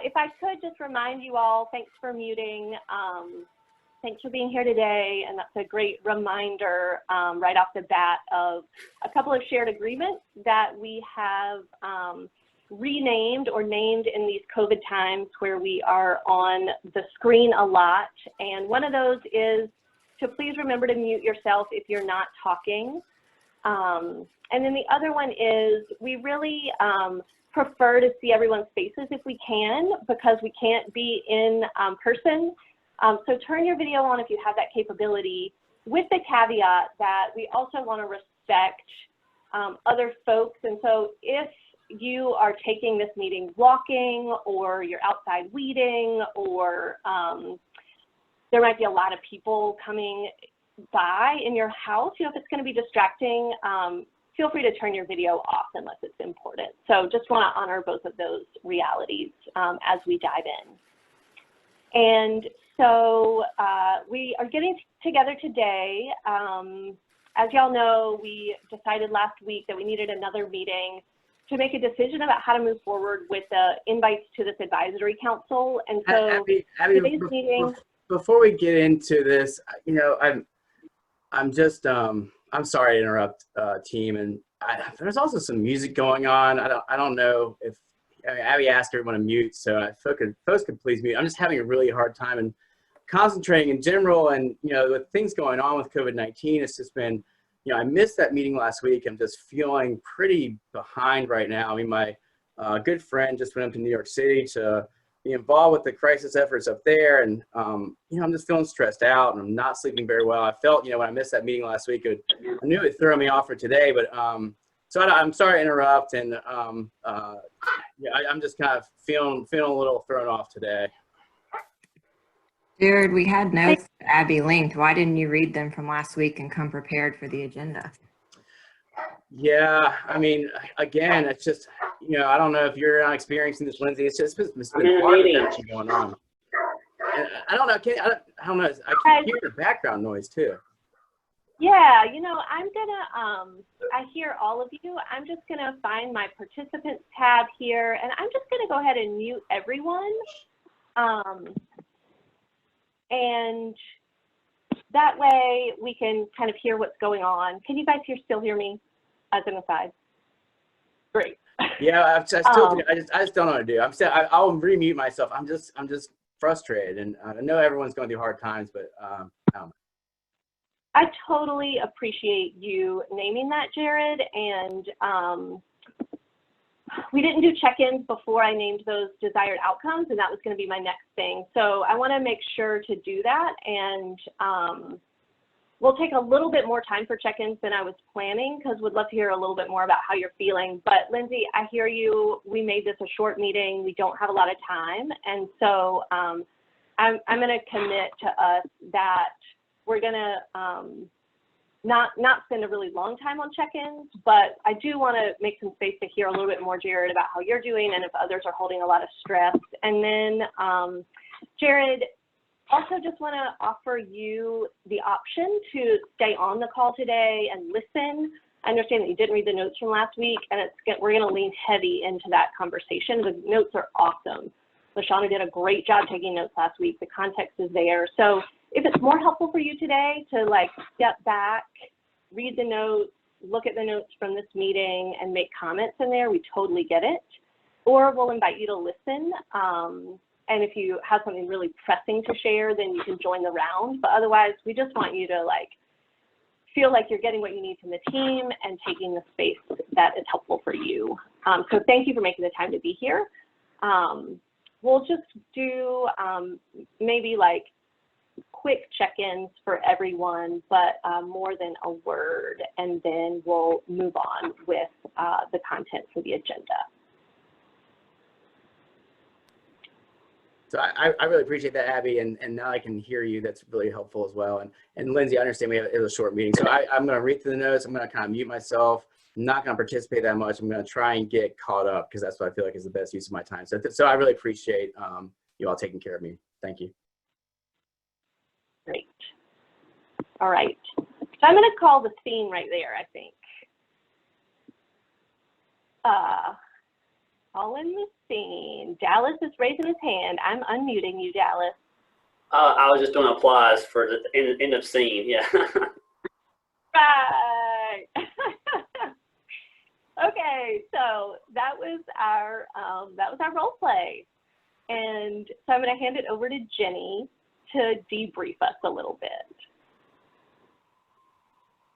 Speaker 3: If I could just remind you all, thanks for muting. Thanks for being here today. And that's a great reminder right off the bat of a couple of shared agreements that we have renamed or named in these COVID times where we are on the screen a lot. And one of those is to please remember to mute yourself if you're not talking. And then the other one is we really prefer to see everyone's faces if we can, because we can't be in person. So turn your video on if you have that capability, with the caveat that we also want to respect other folks. And so if you are taking this meeting walking, or you're outside weeding, or there might be a lot of people coming by in your house, you know, if it's going to be distracting, feel free to turn your video off unless it's important. So just want to honor both of those realities as we dive in. And so we are getting together today. As y'all know, we decided last week that we needed another meeting to make a decision about how to move forward with the invites to this advisory council. And so today's meeting.
Speaker 10: Before we get into this, you know, I'm just, I'm sorry to interrupt, team, and there's also some music going on. I don't know if, I mean, Abby asked everyone to mute, so if folks could please mute. I'm just having a really hard time and concentrating in general, and you know, with things going on with COVID-19, it's just been, you know, I missed that meeting last week. I'm just feeling pretty behind right now. I mean, my good friend just went up to New York City to be involved with the crisis efforts up there, and you know, I'm just feeling stressed out, and I'm not sleeping very well. I felt, you know, when I missed that meeting last week, I knew it would throw me off for today, but so I'm sorry to interrupt, and yeah, I'm just kind of feeling a little thrown off today.
Speaker 1: Jared, we had notes that Abby linked. Why didn't you read them from last week and come prepared for the agenda?
Speaker 10: Yeah, I mean, again, it's just, you know, I don't know if you're not experiencing this, Lindsay. It's been hard with everything going on. And I don't know. I don't know. I can hear the background noise too.
Speaker 3: Yeah, you know, I'm gonna, I hear all of you. I'm just gonna find my participants tab here, and I'm just gonna go ahead and mute everyone. And that way we can kind of hear what's going on. Can you guys still hear me as an aside? Great.
Speaker 10: Yeah, I just don't know what to do. I'll remute myself. I'm just frustrated, and I know everyone's going through hard times, but I don't know.
Speaker 3: I totally appreciate you naming that, Jared, and we didn't do check-ins before I named those desired outcomes, and that was going to be my next thing. So I want to make sure to do that, and We'll take a little bit more time for check-ins than I was planning because we'd love to hear a little bit more about how you're feeling. But Lindsay, I hear you. We made this a short meeting. We don't have a lot of time. And so I'm going to commit to us that we're going to not spend a really long time on check-ins, but I do want to make some space to hear a little bit more, Jared, about how you're doing and if others are holding a lot of stress. And then Jared, also just want to offer you the option to stay on the call today and listen. I understand that you didn't read the notes from last week, and we're going to lean heavy into that conversation. The notes are awesome. LaShawna did a great job taking notes last week. The context is there. So if it's more helpful for you today to like step back, read the notes, look at the notes from this meeting and make comments in there, we totally get it. Or we'll invite you to listen. And if you have something really pressing to share, then you can join the round. But otherwise, we just want you to like feel like you're getting what you need from the team and taking the space that is helpful for you. So thank you for making the time to be here. We'll just do maybe like quick check-ins for everyone, but more than a word, and then we'll move on with the content for the agenda.
Speaker 10: So I really appreciate that, Abby, and now I can hear you. That's really helpful as well. And Lindsay, I understand it was a short meeting, so I'm going to read through the notes. I'm going to kind of mute myself. I'm not going to participate that much. I'm going to try and get caught up because that's what I feel like is the best use of my time. So I really appreciate you all taking care of me. Thank you.
Speaker 3: Great. All right. So I'm going to call the scene right there, I think. Calling the scene. Dallas is raising his hand. I'm unmuting you, Dallas.
Speaker 5: I was just doing applause for the end of scene. Yeah.
Speaker 3: Right. Okay, so that was our role play, and so I'm going to hand it over to Jenny to debrief us a little bit.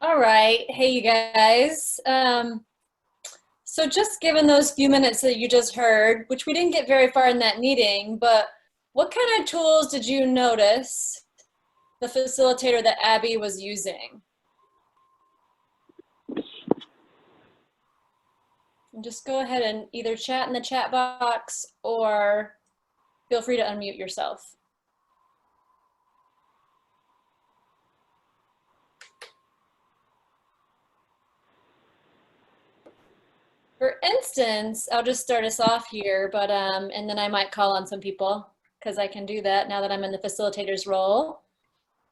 Speaker 17: All right. Hey, you guys. So just given those few minutes that you just heard, which we didn't get very far in that meeting, but what kind of tools did you notice the facilitator that Abby was using? And just go ahead and either chat in the chat box or feel free to unmute yourself. For instance, I'll just start us off here, but and then I might call on some people because I can do that now that I'm in the facilitator's role.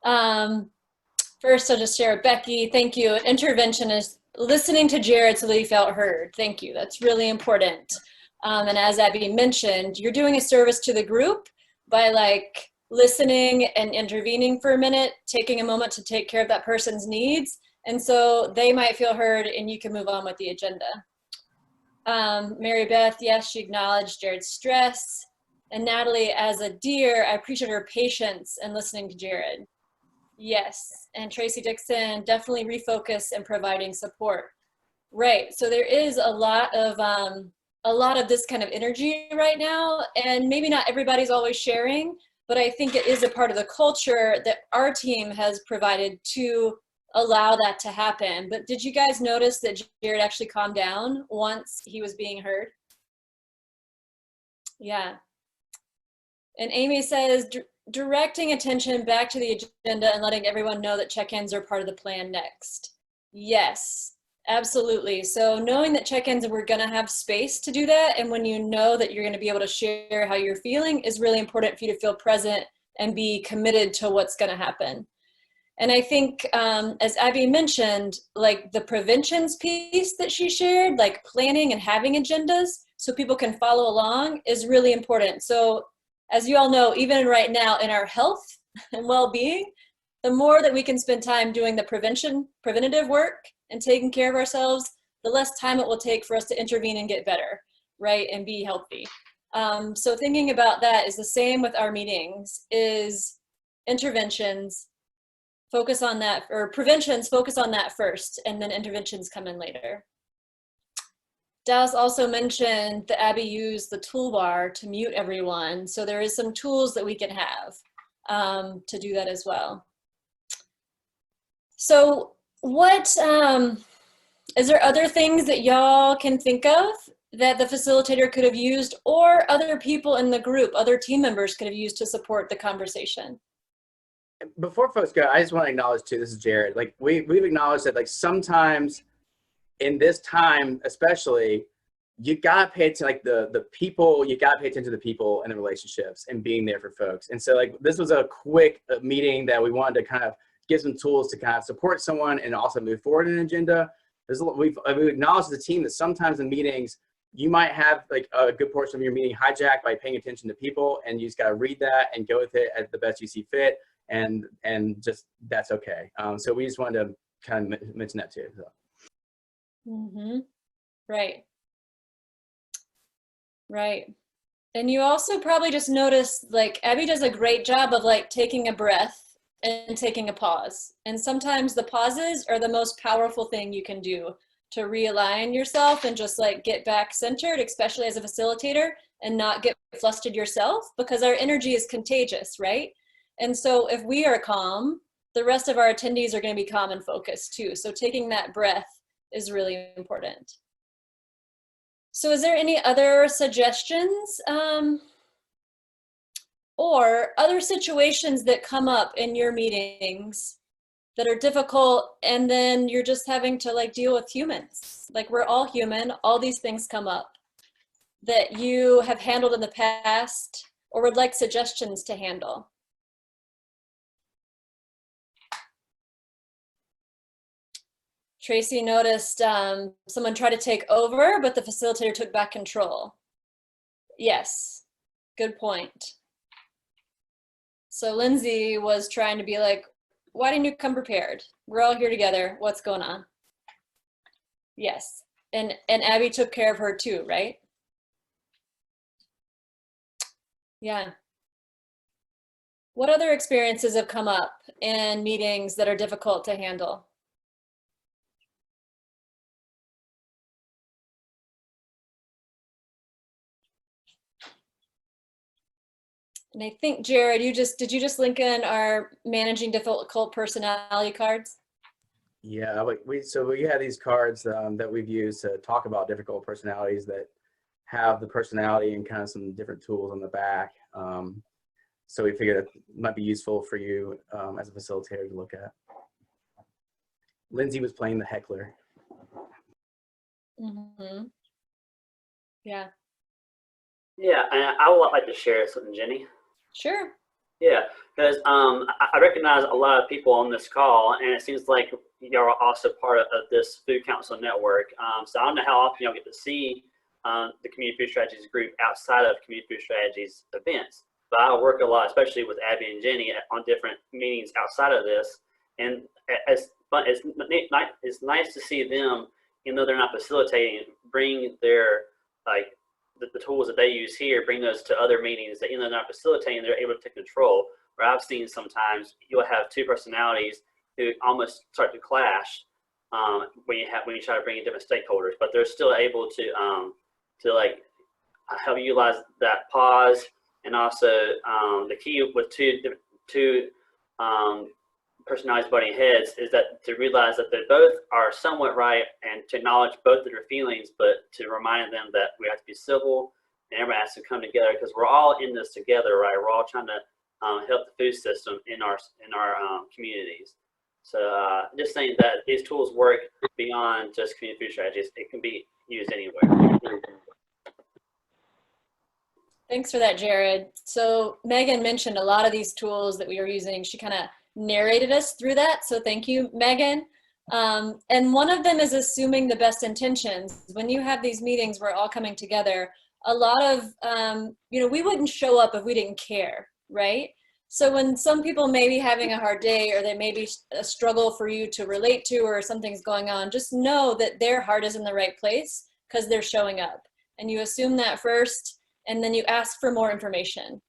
Speaker 17: First, I'll just share with Becky. Thank you. An intervention is listening to Jared so that he felt heard. Thank you. That's really important. And as Abby mentioned, you're doing a service to the group by like listening and intervening for a minute, taking a moment to take care of that person's needs. And so they might feel heard and you can move on with the agenda. Mary Beth, yes, she acknowledged Jared's stress. And Natalie, as a dear, I appreciate her patience and listening to Jared. Yes, and Tracy Dixon, definitely refocus and providing support. Right, so there is a lot of this kind of energy right now, and maybe not everybody's always sharing, but I think it is a part of the culture that our team has provided to allow that to happen. But did you guys notice that Jared actually calmed down once he was being heard? Yeah. And Amy says, directing attention back to the agenda and letting everyone know that check-ins are part of the plan next. Yes, absolutely. So knowing that check-ins and we're gonna have space to do that, and when you know that you're gonna be able to share how you're feeling, is really important for you to feel present and be committed to what's gonna happen. And I think, as Abby mentioned, like the preventions piece that she shared, like planning and having agendas so people can follow along is really important. So as you all know, even right now in our health and well-being, the more that we can spend time doing the preventative work and taking care of ourselves, the less time it will take for us to intervene and get better, right, and be healthy. So thinking about that is the same with our meetings, is interventions, focus on that, or preventions, focus on that first, and then interventions come in later. Dallas also mentioned that Abby used the toolbar to mute everyone. So there is some tools that we can have to do that as well. So what, is there other things that y'all can think of that the facilitator could have used, or other people in the group, other team members could have used to support the conversation?
Speaker 10: Before folks go, I just want to acknowledge too, this is Jared. Like we've acknowledged that like sometimes in this time, especially, you gotta pay attention, like the people, you gotta pay attention to the people and the relationships and being there for folks. And so like this was a quick meeting that we wanted to kind of give some tools to kind of support someone and also move forward in an agenda. We've acknowledged as a team that sometimes in meetings, you might have like a good portion of your meeting hijacked by paying attention to people, and you just gotta read that and go with it at the best you see fit. And just, that's okay. So we just wanted to kind of mention that too. So.
Speaker 17: Mm-hmm. Right. Right. And you also probably just noticed, like, Abby does a great job of like taking a breath and taking a pause. And sometimes the pauses are the most powerful thing you can do to realign yourself and just like get back centered, especially as a facilitator, and not get flustered yourself, because our energy is contagious, right? And so if we are calm, the rest of our attendees are going to be calm and focused too. So taking that breath is really important. So is there any other suggestions or other situations that come up in your meetings that are difficult, and then you're just having to like deal with humans? Like, we're all human, all these things come up that you have handled in the past or would like suggestions to handle. Tracy noticed someone tried to take over, but the facilitator took back control. Yes, good point. So Lindsay was trying to be like, why didn't you come prepared? We're all here together. What's going on? Yes, and Abby took care of her too, right? Yeah. What other experiences have come up in meetings that are difficult to handle? And I think, Jared, did you just link in our managing difficult personality cards?
Speaker 10: Yeah, like we have these cards that we've used to talk about difficult personalities that have the personality and kind of some different tools on the back. So we figured it might be useful for you as a facilitator to look at. Lindsay was playing the heckler.
Speaker 17: Mm-hmm. Yeah.
Speaker 5: Yeah, and I would like to share something, Jenny.
Speaker 17: Sure.
Speaker 5: Yeah, because I recognize a lot of people on this call, and it seems like you're also part of this Food Council network. So I don't know how often y'all get to see the Community Food Strategies group outside of Community Food Strategies events. But I work a lot, especially with Abby and Jenny, on different meetings outside of this. And it's nice to see them, even though they're not facilitating, bring their the tools that they use here, bring those to other meetings that even though they're not facilitating, they're able to take control. Where I've seen sometimes you'll have two personalities who almost start to clash when you try to bring in different stakeholders, but they're still able to like help utilize that pause. And also the key with two personalities butting heads is that to realize that they both are somewhat right, and to acknowledge both of their feelings, but to remind them that we have to be civil and everybody has to come together, because we're all in this together, right? We're all trying to help the food system in our communities. So just saying that these tools work beyond just community food strategies. It can be used anywhere.
Speaker 17: Thanks for that, Jared. So Megan mentioned a lot of these tools that we are using. She kind of narrated us through that, so thank you, Megan. And one of them is assuming the best intentions. When you have these meetings, we're all coming together. A lot of, we wouldn't show up if we didn't care, right? So when some people may be having a hard day, or they may be a struggle for you to relate to, or something's going on, just know that their heart is in the right place because they're showing up. And you assume that first, and then you ask for more information.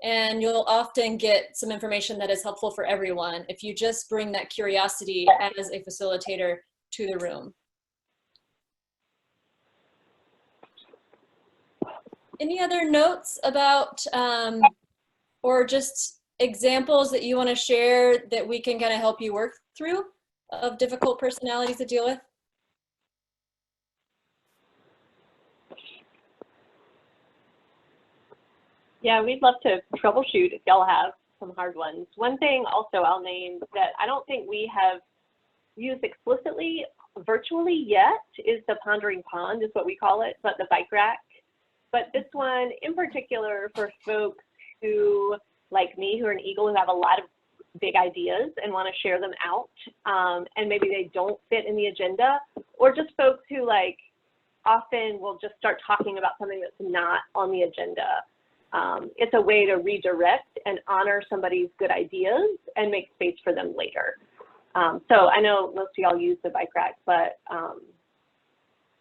Speaker 17: And you'll often get some information that is helpful for everyone if you just bring that curiosity as a facilitator to the room. Any other notes about, or just examples that you want to share that we can kind of help you work through of difficult personalities to deal with?
Speaker 3: Yeah, we'd love to troubleshoot if y'all have some hard ones. One thing also I'll name that I don't think we have used explicitly virtually yet is the pondering pond is what we call it, but the bike rack. But this one in particular for folks who, like me, who are an eagle, who have a lot of big ideas and want to share them out, and maybe they don't fit in the agenda, or just folks who like often will just start talking about something that's not on the agenda. It's a way to redirect and honor somebody's good ideas and make space for them later. So I know most of y'all use the bike rack, but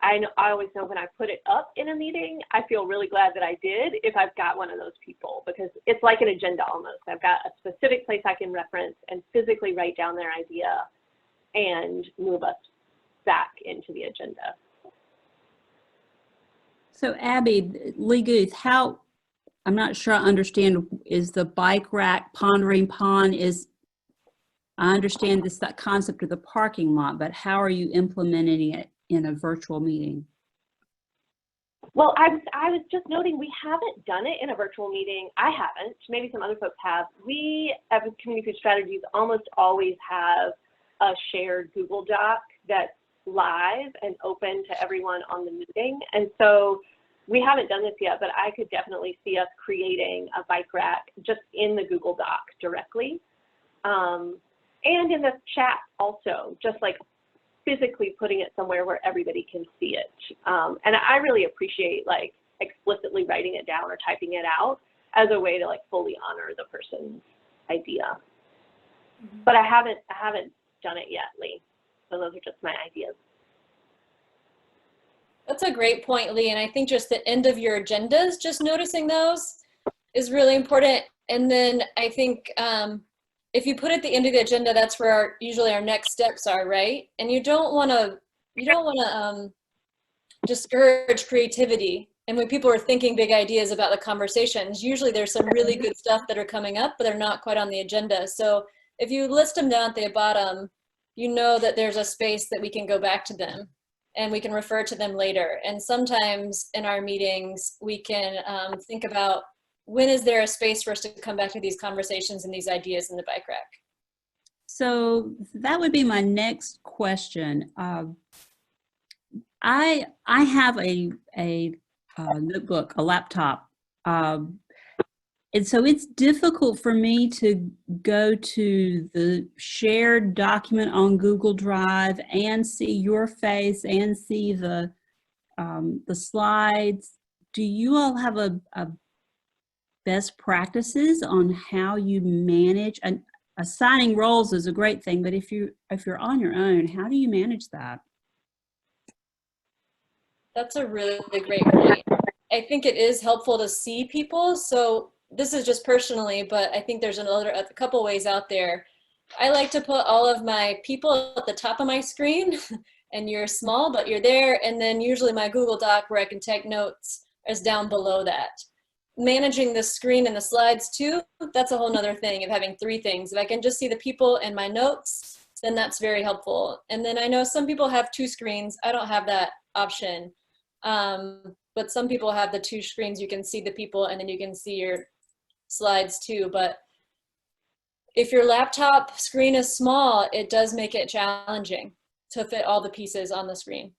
Speaker 3: I always know when I put it up in a meeting, I feel really glad that I did if I've got one of those people, because it's like an agenda almost. I've got a specific place I can reference and physically write down their idea and move us back into the agenda.
Speaker 13: So Abby, Lee Guth, how, I'm not sure I understand, is the bike rack pondering pond I understand that concept of the parking lot, but how are you implementing it in a virtual meeting?
Speaker 3: Well, I was just noting we haven't done it in a virtual meeting. I haven't. Maybe some other folks have. We, as Community Food Strategies, almost always have a shared Google Doc that's live and open to everyone on the meeting. And so we haven't done this yet, but I could definitely see us creating a bike rack just in the Google Doc directly. And in the chat also, just like physically putting it somewhere where everybody can see it. And I really appreciate like explicitly writing it down or typing it out as a way to like fully honor the person's idea. But I haven't done it yet, Lee. So those are just my ideas.
Speaker 17: That's a great point, Lee. And I think just the end of your agendas, just noticing those is really important. And then I think if you put at the end of the agenda, that's where usually our next steps are, right? And you don't want to discourage creativity. And when people are thinking big ideas about the conversations, usually there's some really good stuff that are coming up, but they're not quite on the agenda. So if you list them down at the bottom, you know that there's a space that we can go back to them and we can refer to them later. And sometimes in our meetings, we can think about, when is there a space for us to come back to these conversations and these ideas in the bike rack?
Speaker 13: So that would be my next question. I have a notebook, a laptop, and so it's difficult for me to go to the shared document on Google Drive and see your face and see the slides. Do you all have a best practices on how you manage? And assigning roles is a great thing, but if you're on your own, how do you manage that?
Speaker 17: That's a really great point. I think it is helpful to see people. So this is just personally, but I think there's a couple ways out there. I like to put all of my people at the top of my screen and you're small, but you're there. And then usually my Google Doc where I can take notes is down below that. Managing the screen and the slides too, that's a whole nother thing of having three things. If I can just see the people and my notes, then that's very helpful. And then I know some people have two screens. I don't have that option. But some people have the two screens. You can see the people and then you can see your slides too. But if your laptop screen is small, it does make it challenging to fit all the pieces on the screen.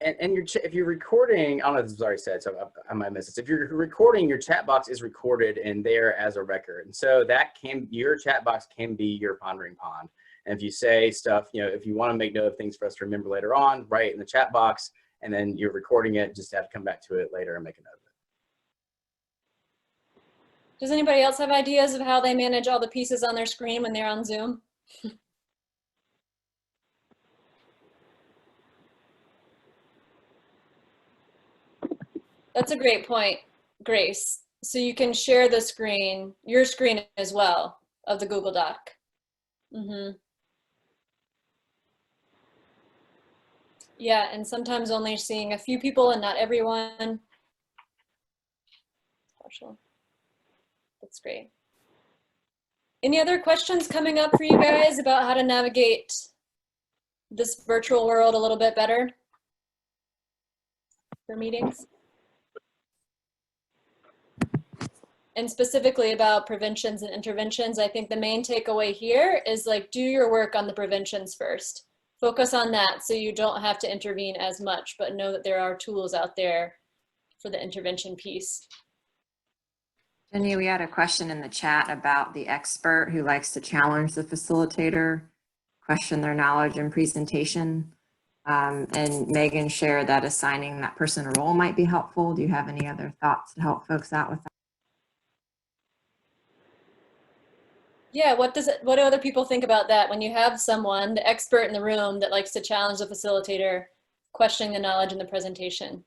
Speaker 10: And if you're recording, I don't know if this was already said, so I might miss this. If you're recording, your chat box is recorded and there as a record. And so your chat box can be your pondering pond. And if you say stuff, if you want to make note of things for us to remember later on, write in the chat box, and then you're recording it, just have to come back to it later and make a note of it.
Speaker 17: Does anybody else have ideas of how they manage all the pieces on their screen when they're on Zoom? That's a great point, Grace. So you can share the screen, your screen as well, of the Google Doc. Yeah, and sometimes only seeing a few people and not everyone. Partial. That's great. Any other questions coming up for you guys about how to navigate this virtual world a little bit better for meetings? And specifically about preventions and interventions, I think the main takeaway here is like, do your work on the preventions first. Focus on that so you don't have to intervene as much, but know that there are tools out there for the intervention piece.
Speaker 1: Jenny, we had a question in the chat about the expert who likes to challenge the facilitator, question their knowledge and presentation. And Megan shared that assigning that person a role might be helpful. Do you have any other thoughts to help folks out with that?
Speaker 17: Yeah, what do other people think about that when you have someone, the expert in the room, that likes to challenge the facilitator, questioning the knowledge in the presentation?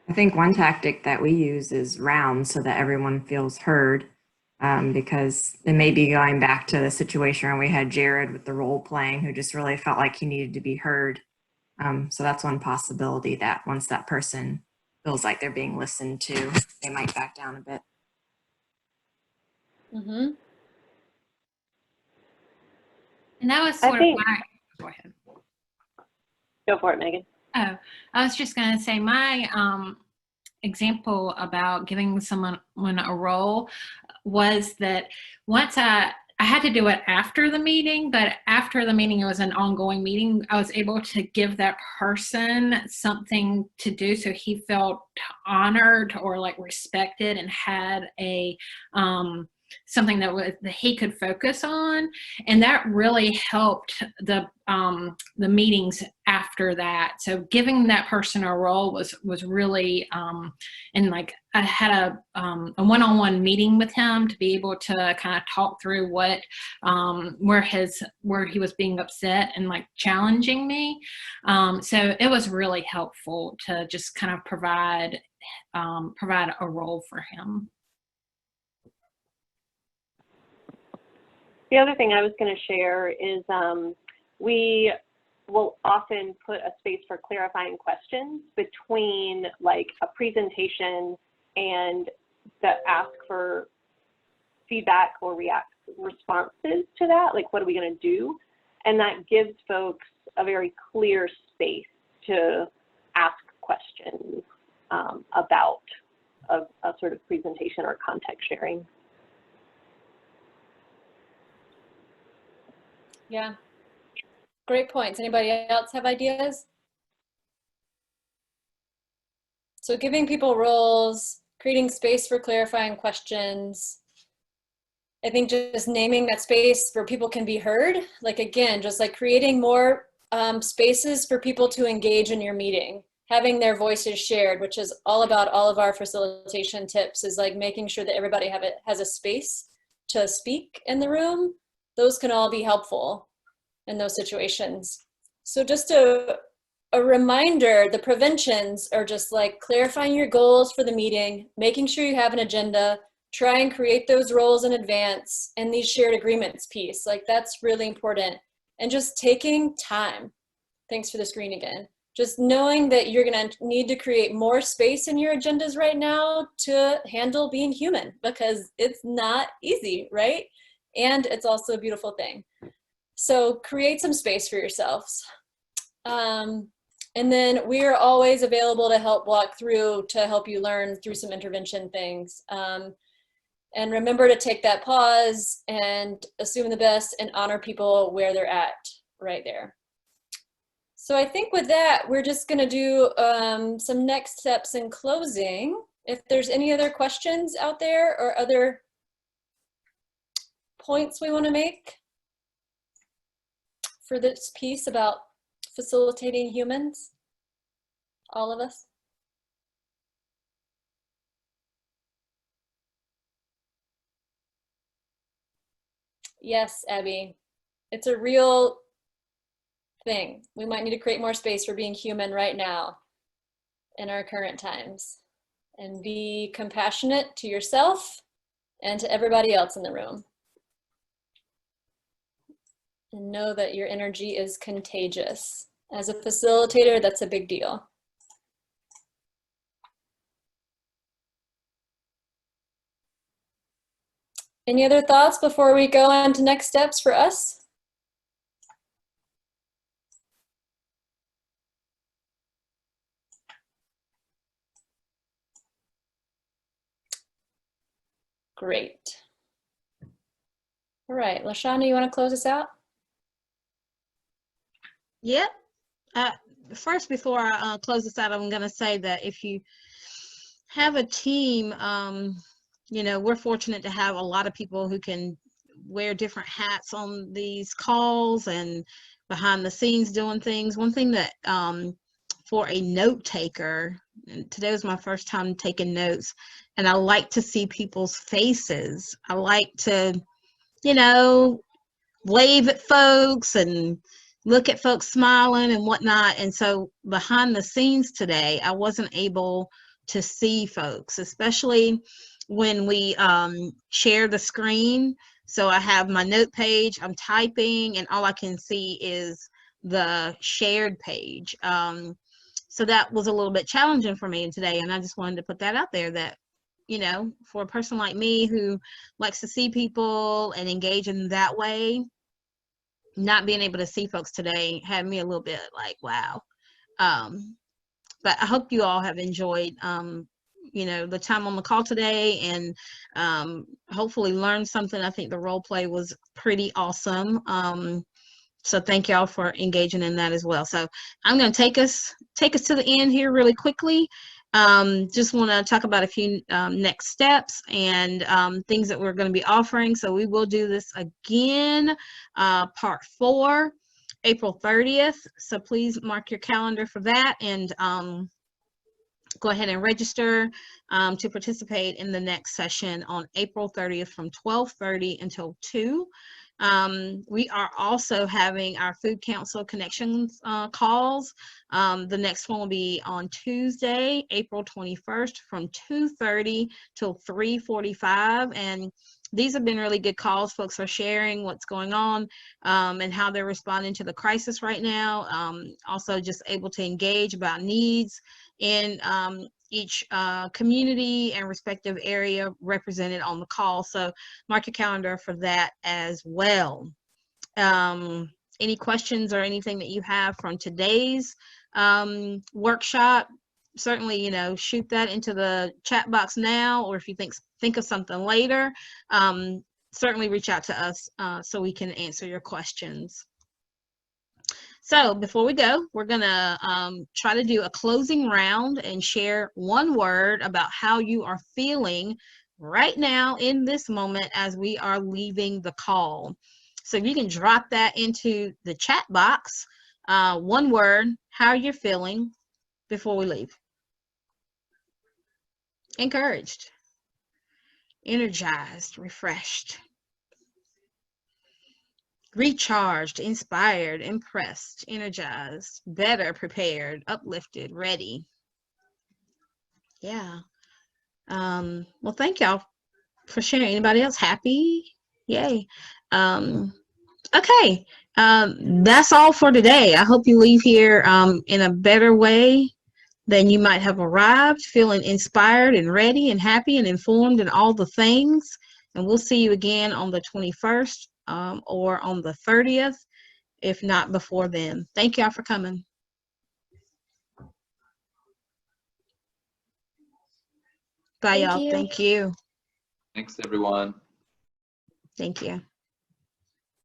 Speaker 1: I think one tactic that we use is rounds so that everyone feels heard, because it may be going back to the situation where we had Jared with the role playing who just really felt like he needed to be heard. So that's one possibility, that once that person feels like they're being listened to, they might back down a bit.
Speaker 17: Mm-hmm.
Speaker 2: And that was sort of my, go ahead.
Speaker 3: Go for it, Megan.
Speaker 2: Oh, I was just going to say my example about giving someone a role was that once I had to do it after the meeting, but after the meeting, it was an ongoing meeting. I was able to give that person something to do so he felt honored or like respected and had a something that he could focus on, and that really helped the meetings after that. So giving that person a role was really and like I had a one-on-one meeting with him to be able to kind of talk through what where he was being upset and like challenging me. So it was really helpful to just kind of provide a role for him.
Speaker 3: The other thing I was going to share is we will often put a space for clarifying questions between like a presentation and the ask for feedback or responses to that, like what are we going to do? And that gives folks a very clear space to ask questions about a sort of presentation or context sharing.
Speaker 17: Yeah, great points. Anybody else have ideas? So giving people roles, creating space for clarifying questions. I think just naming that space where people can be heard. Like again, just like creating more spaces for people to engage in your meeting, having their voices shared, which is all about all of our facilitation tips, is like making sure that everybody has a space to speak in the room. Those can all be helpful in those situations. So just a reminder, the preventions are just like clarifying your goals for the meeting, making sure you have an agenda, try and create those roles in advance, and these shared agreements piece. Like that's really important. And just taking time. Thanks for the screen again. Just knowing that you're gonna need to create more space in your agendas right now to handle being human, because it's not easy, right? And it's also a beautiful thing. So create some space for yourselves. And then we are always available to help walk through, to help you learn through some intervention things. And remember to take that pause and assume the best and honor people where they're at right there. So I think with that, we're just gonna do some next steps in closing. If there's any other questions out there or other points we wanna make for this piece about facilitating humans, all of us. Yes, Abby, it's a real thing. We might need to create more space for being human right now in our current times, and be compassionate to yourself and to everybody else in the room. And know that your energy is contagious. As a facilitator, that's a big deal. Any other thoughts before we go on to next steps for us? Great. All right, LaShonda, you want to close us out?
Speaker 11: Yep. First, before I close this out, I'm going to say that if you have a team, you know, we're fortunate to have a lot of people who can wear different hats on these calls and behind the scenes doing things. One thing that for a note taker, and today was my first time taking notes, and I like to see people's faces. I like to, you know, wave at folks and look at folks smiling and whatnot. And so behind the scenes today, I wasn't able to see folks, especially when we share the screen. So I have my note page, I'm typing, and all I can see is the shared page. So that was a little bit challenging for me today. And I just wanted to put that out there that, you know, for a person like me who likes to see people and engage in that way, not being able to see folks today had me a little bit like, wow. But I hope you all have enjoyed, you know, the time on the call today, and hopefully learned something. I think the role play was pretty awesome. So thank y'all for engaging in that as well. So I'm going to take us to the end here really quickly. Just want to talk about a few next steps and things that we're going to be offering. So we will do this again, part 4, April 30th. So please mark your calendar for that, and go ahead and register to participate in the next session on April 30th from 12:30 until 2. We are also having our Food Council Connections calls. The next one will be on Tuesday, April 21st from 2:30 till 3:45. And these have been really good calls. Folks are sharing what's going on and how they're responding to the crisis right now. Also just able to engage about needs in each community and respective area represented on the call. So mark your calendar for that as well. Any questions or anything that you have from today's workshop, certainly, you know, shoot that into the chat box now, or if you think of something later, certainly reach out to us so we can answer your questions. So before we go, we're gonna try to do a closing round and share one word about how you are feeling right now in this moment as we are leaving the call. So if you can drop that into the chat box, one word, how you're feeling before we leave. Encouraged, energized, refreshed, recharged, inspired, impressed, energized, better prepared, uplifted, ready. Yeah. Well, thank y'all for sharing. Anybody else happy? Yay. Okay. That's all for today. I hope you leave here in a better way than you might have arrived, feeling inspired and ready and happy and informed and all the things. And we'll see you again on the 21st or on the 30th, if not before then. Thank y'all for coming. Bye, y'all. Thank you.
Speaker 16: Thanks, everyone.
Speaker 11: Thank you.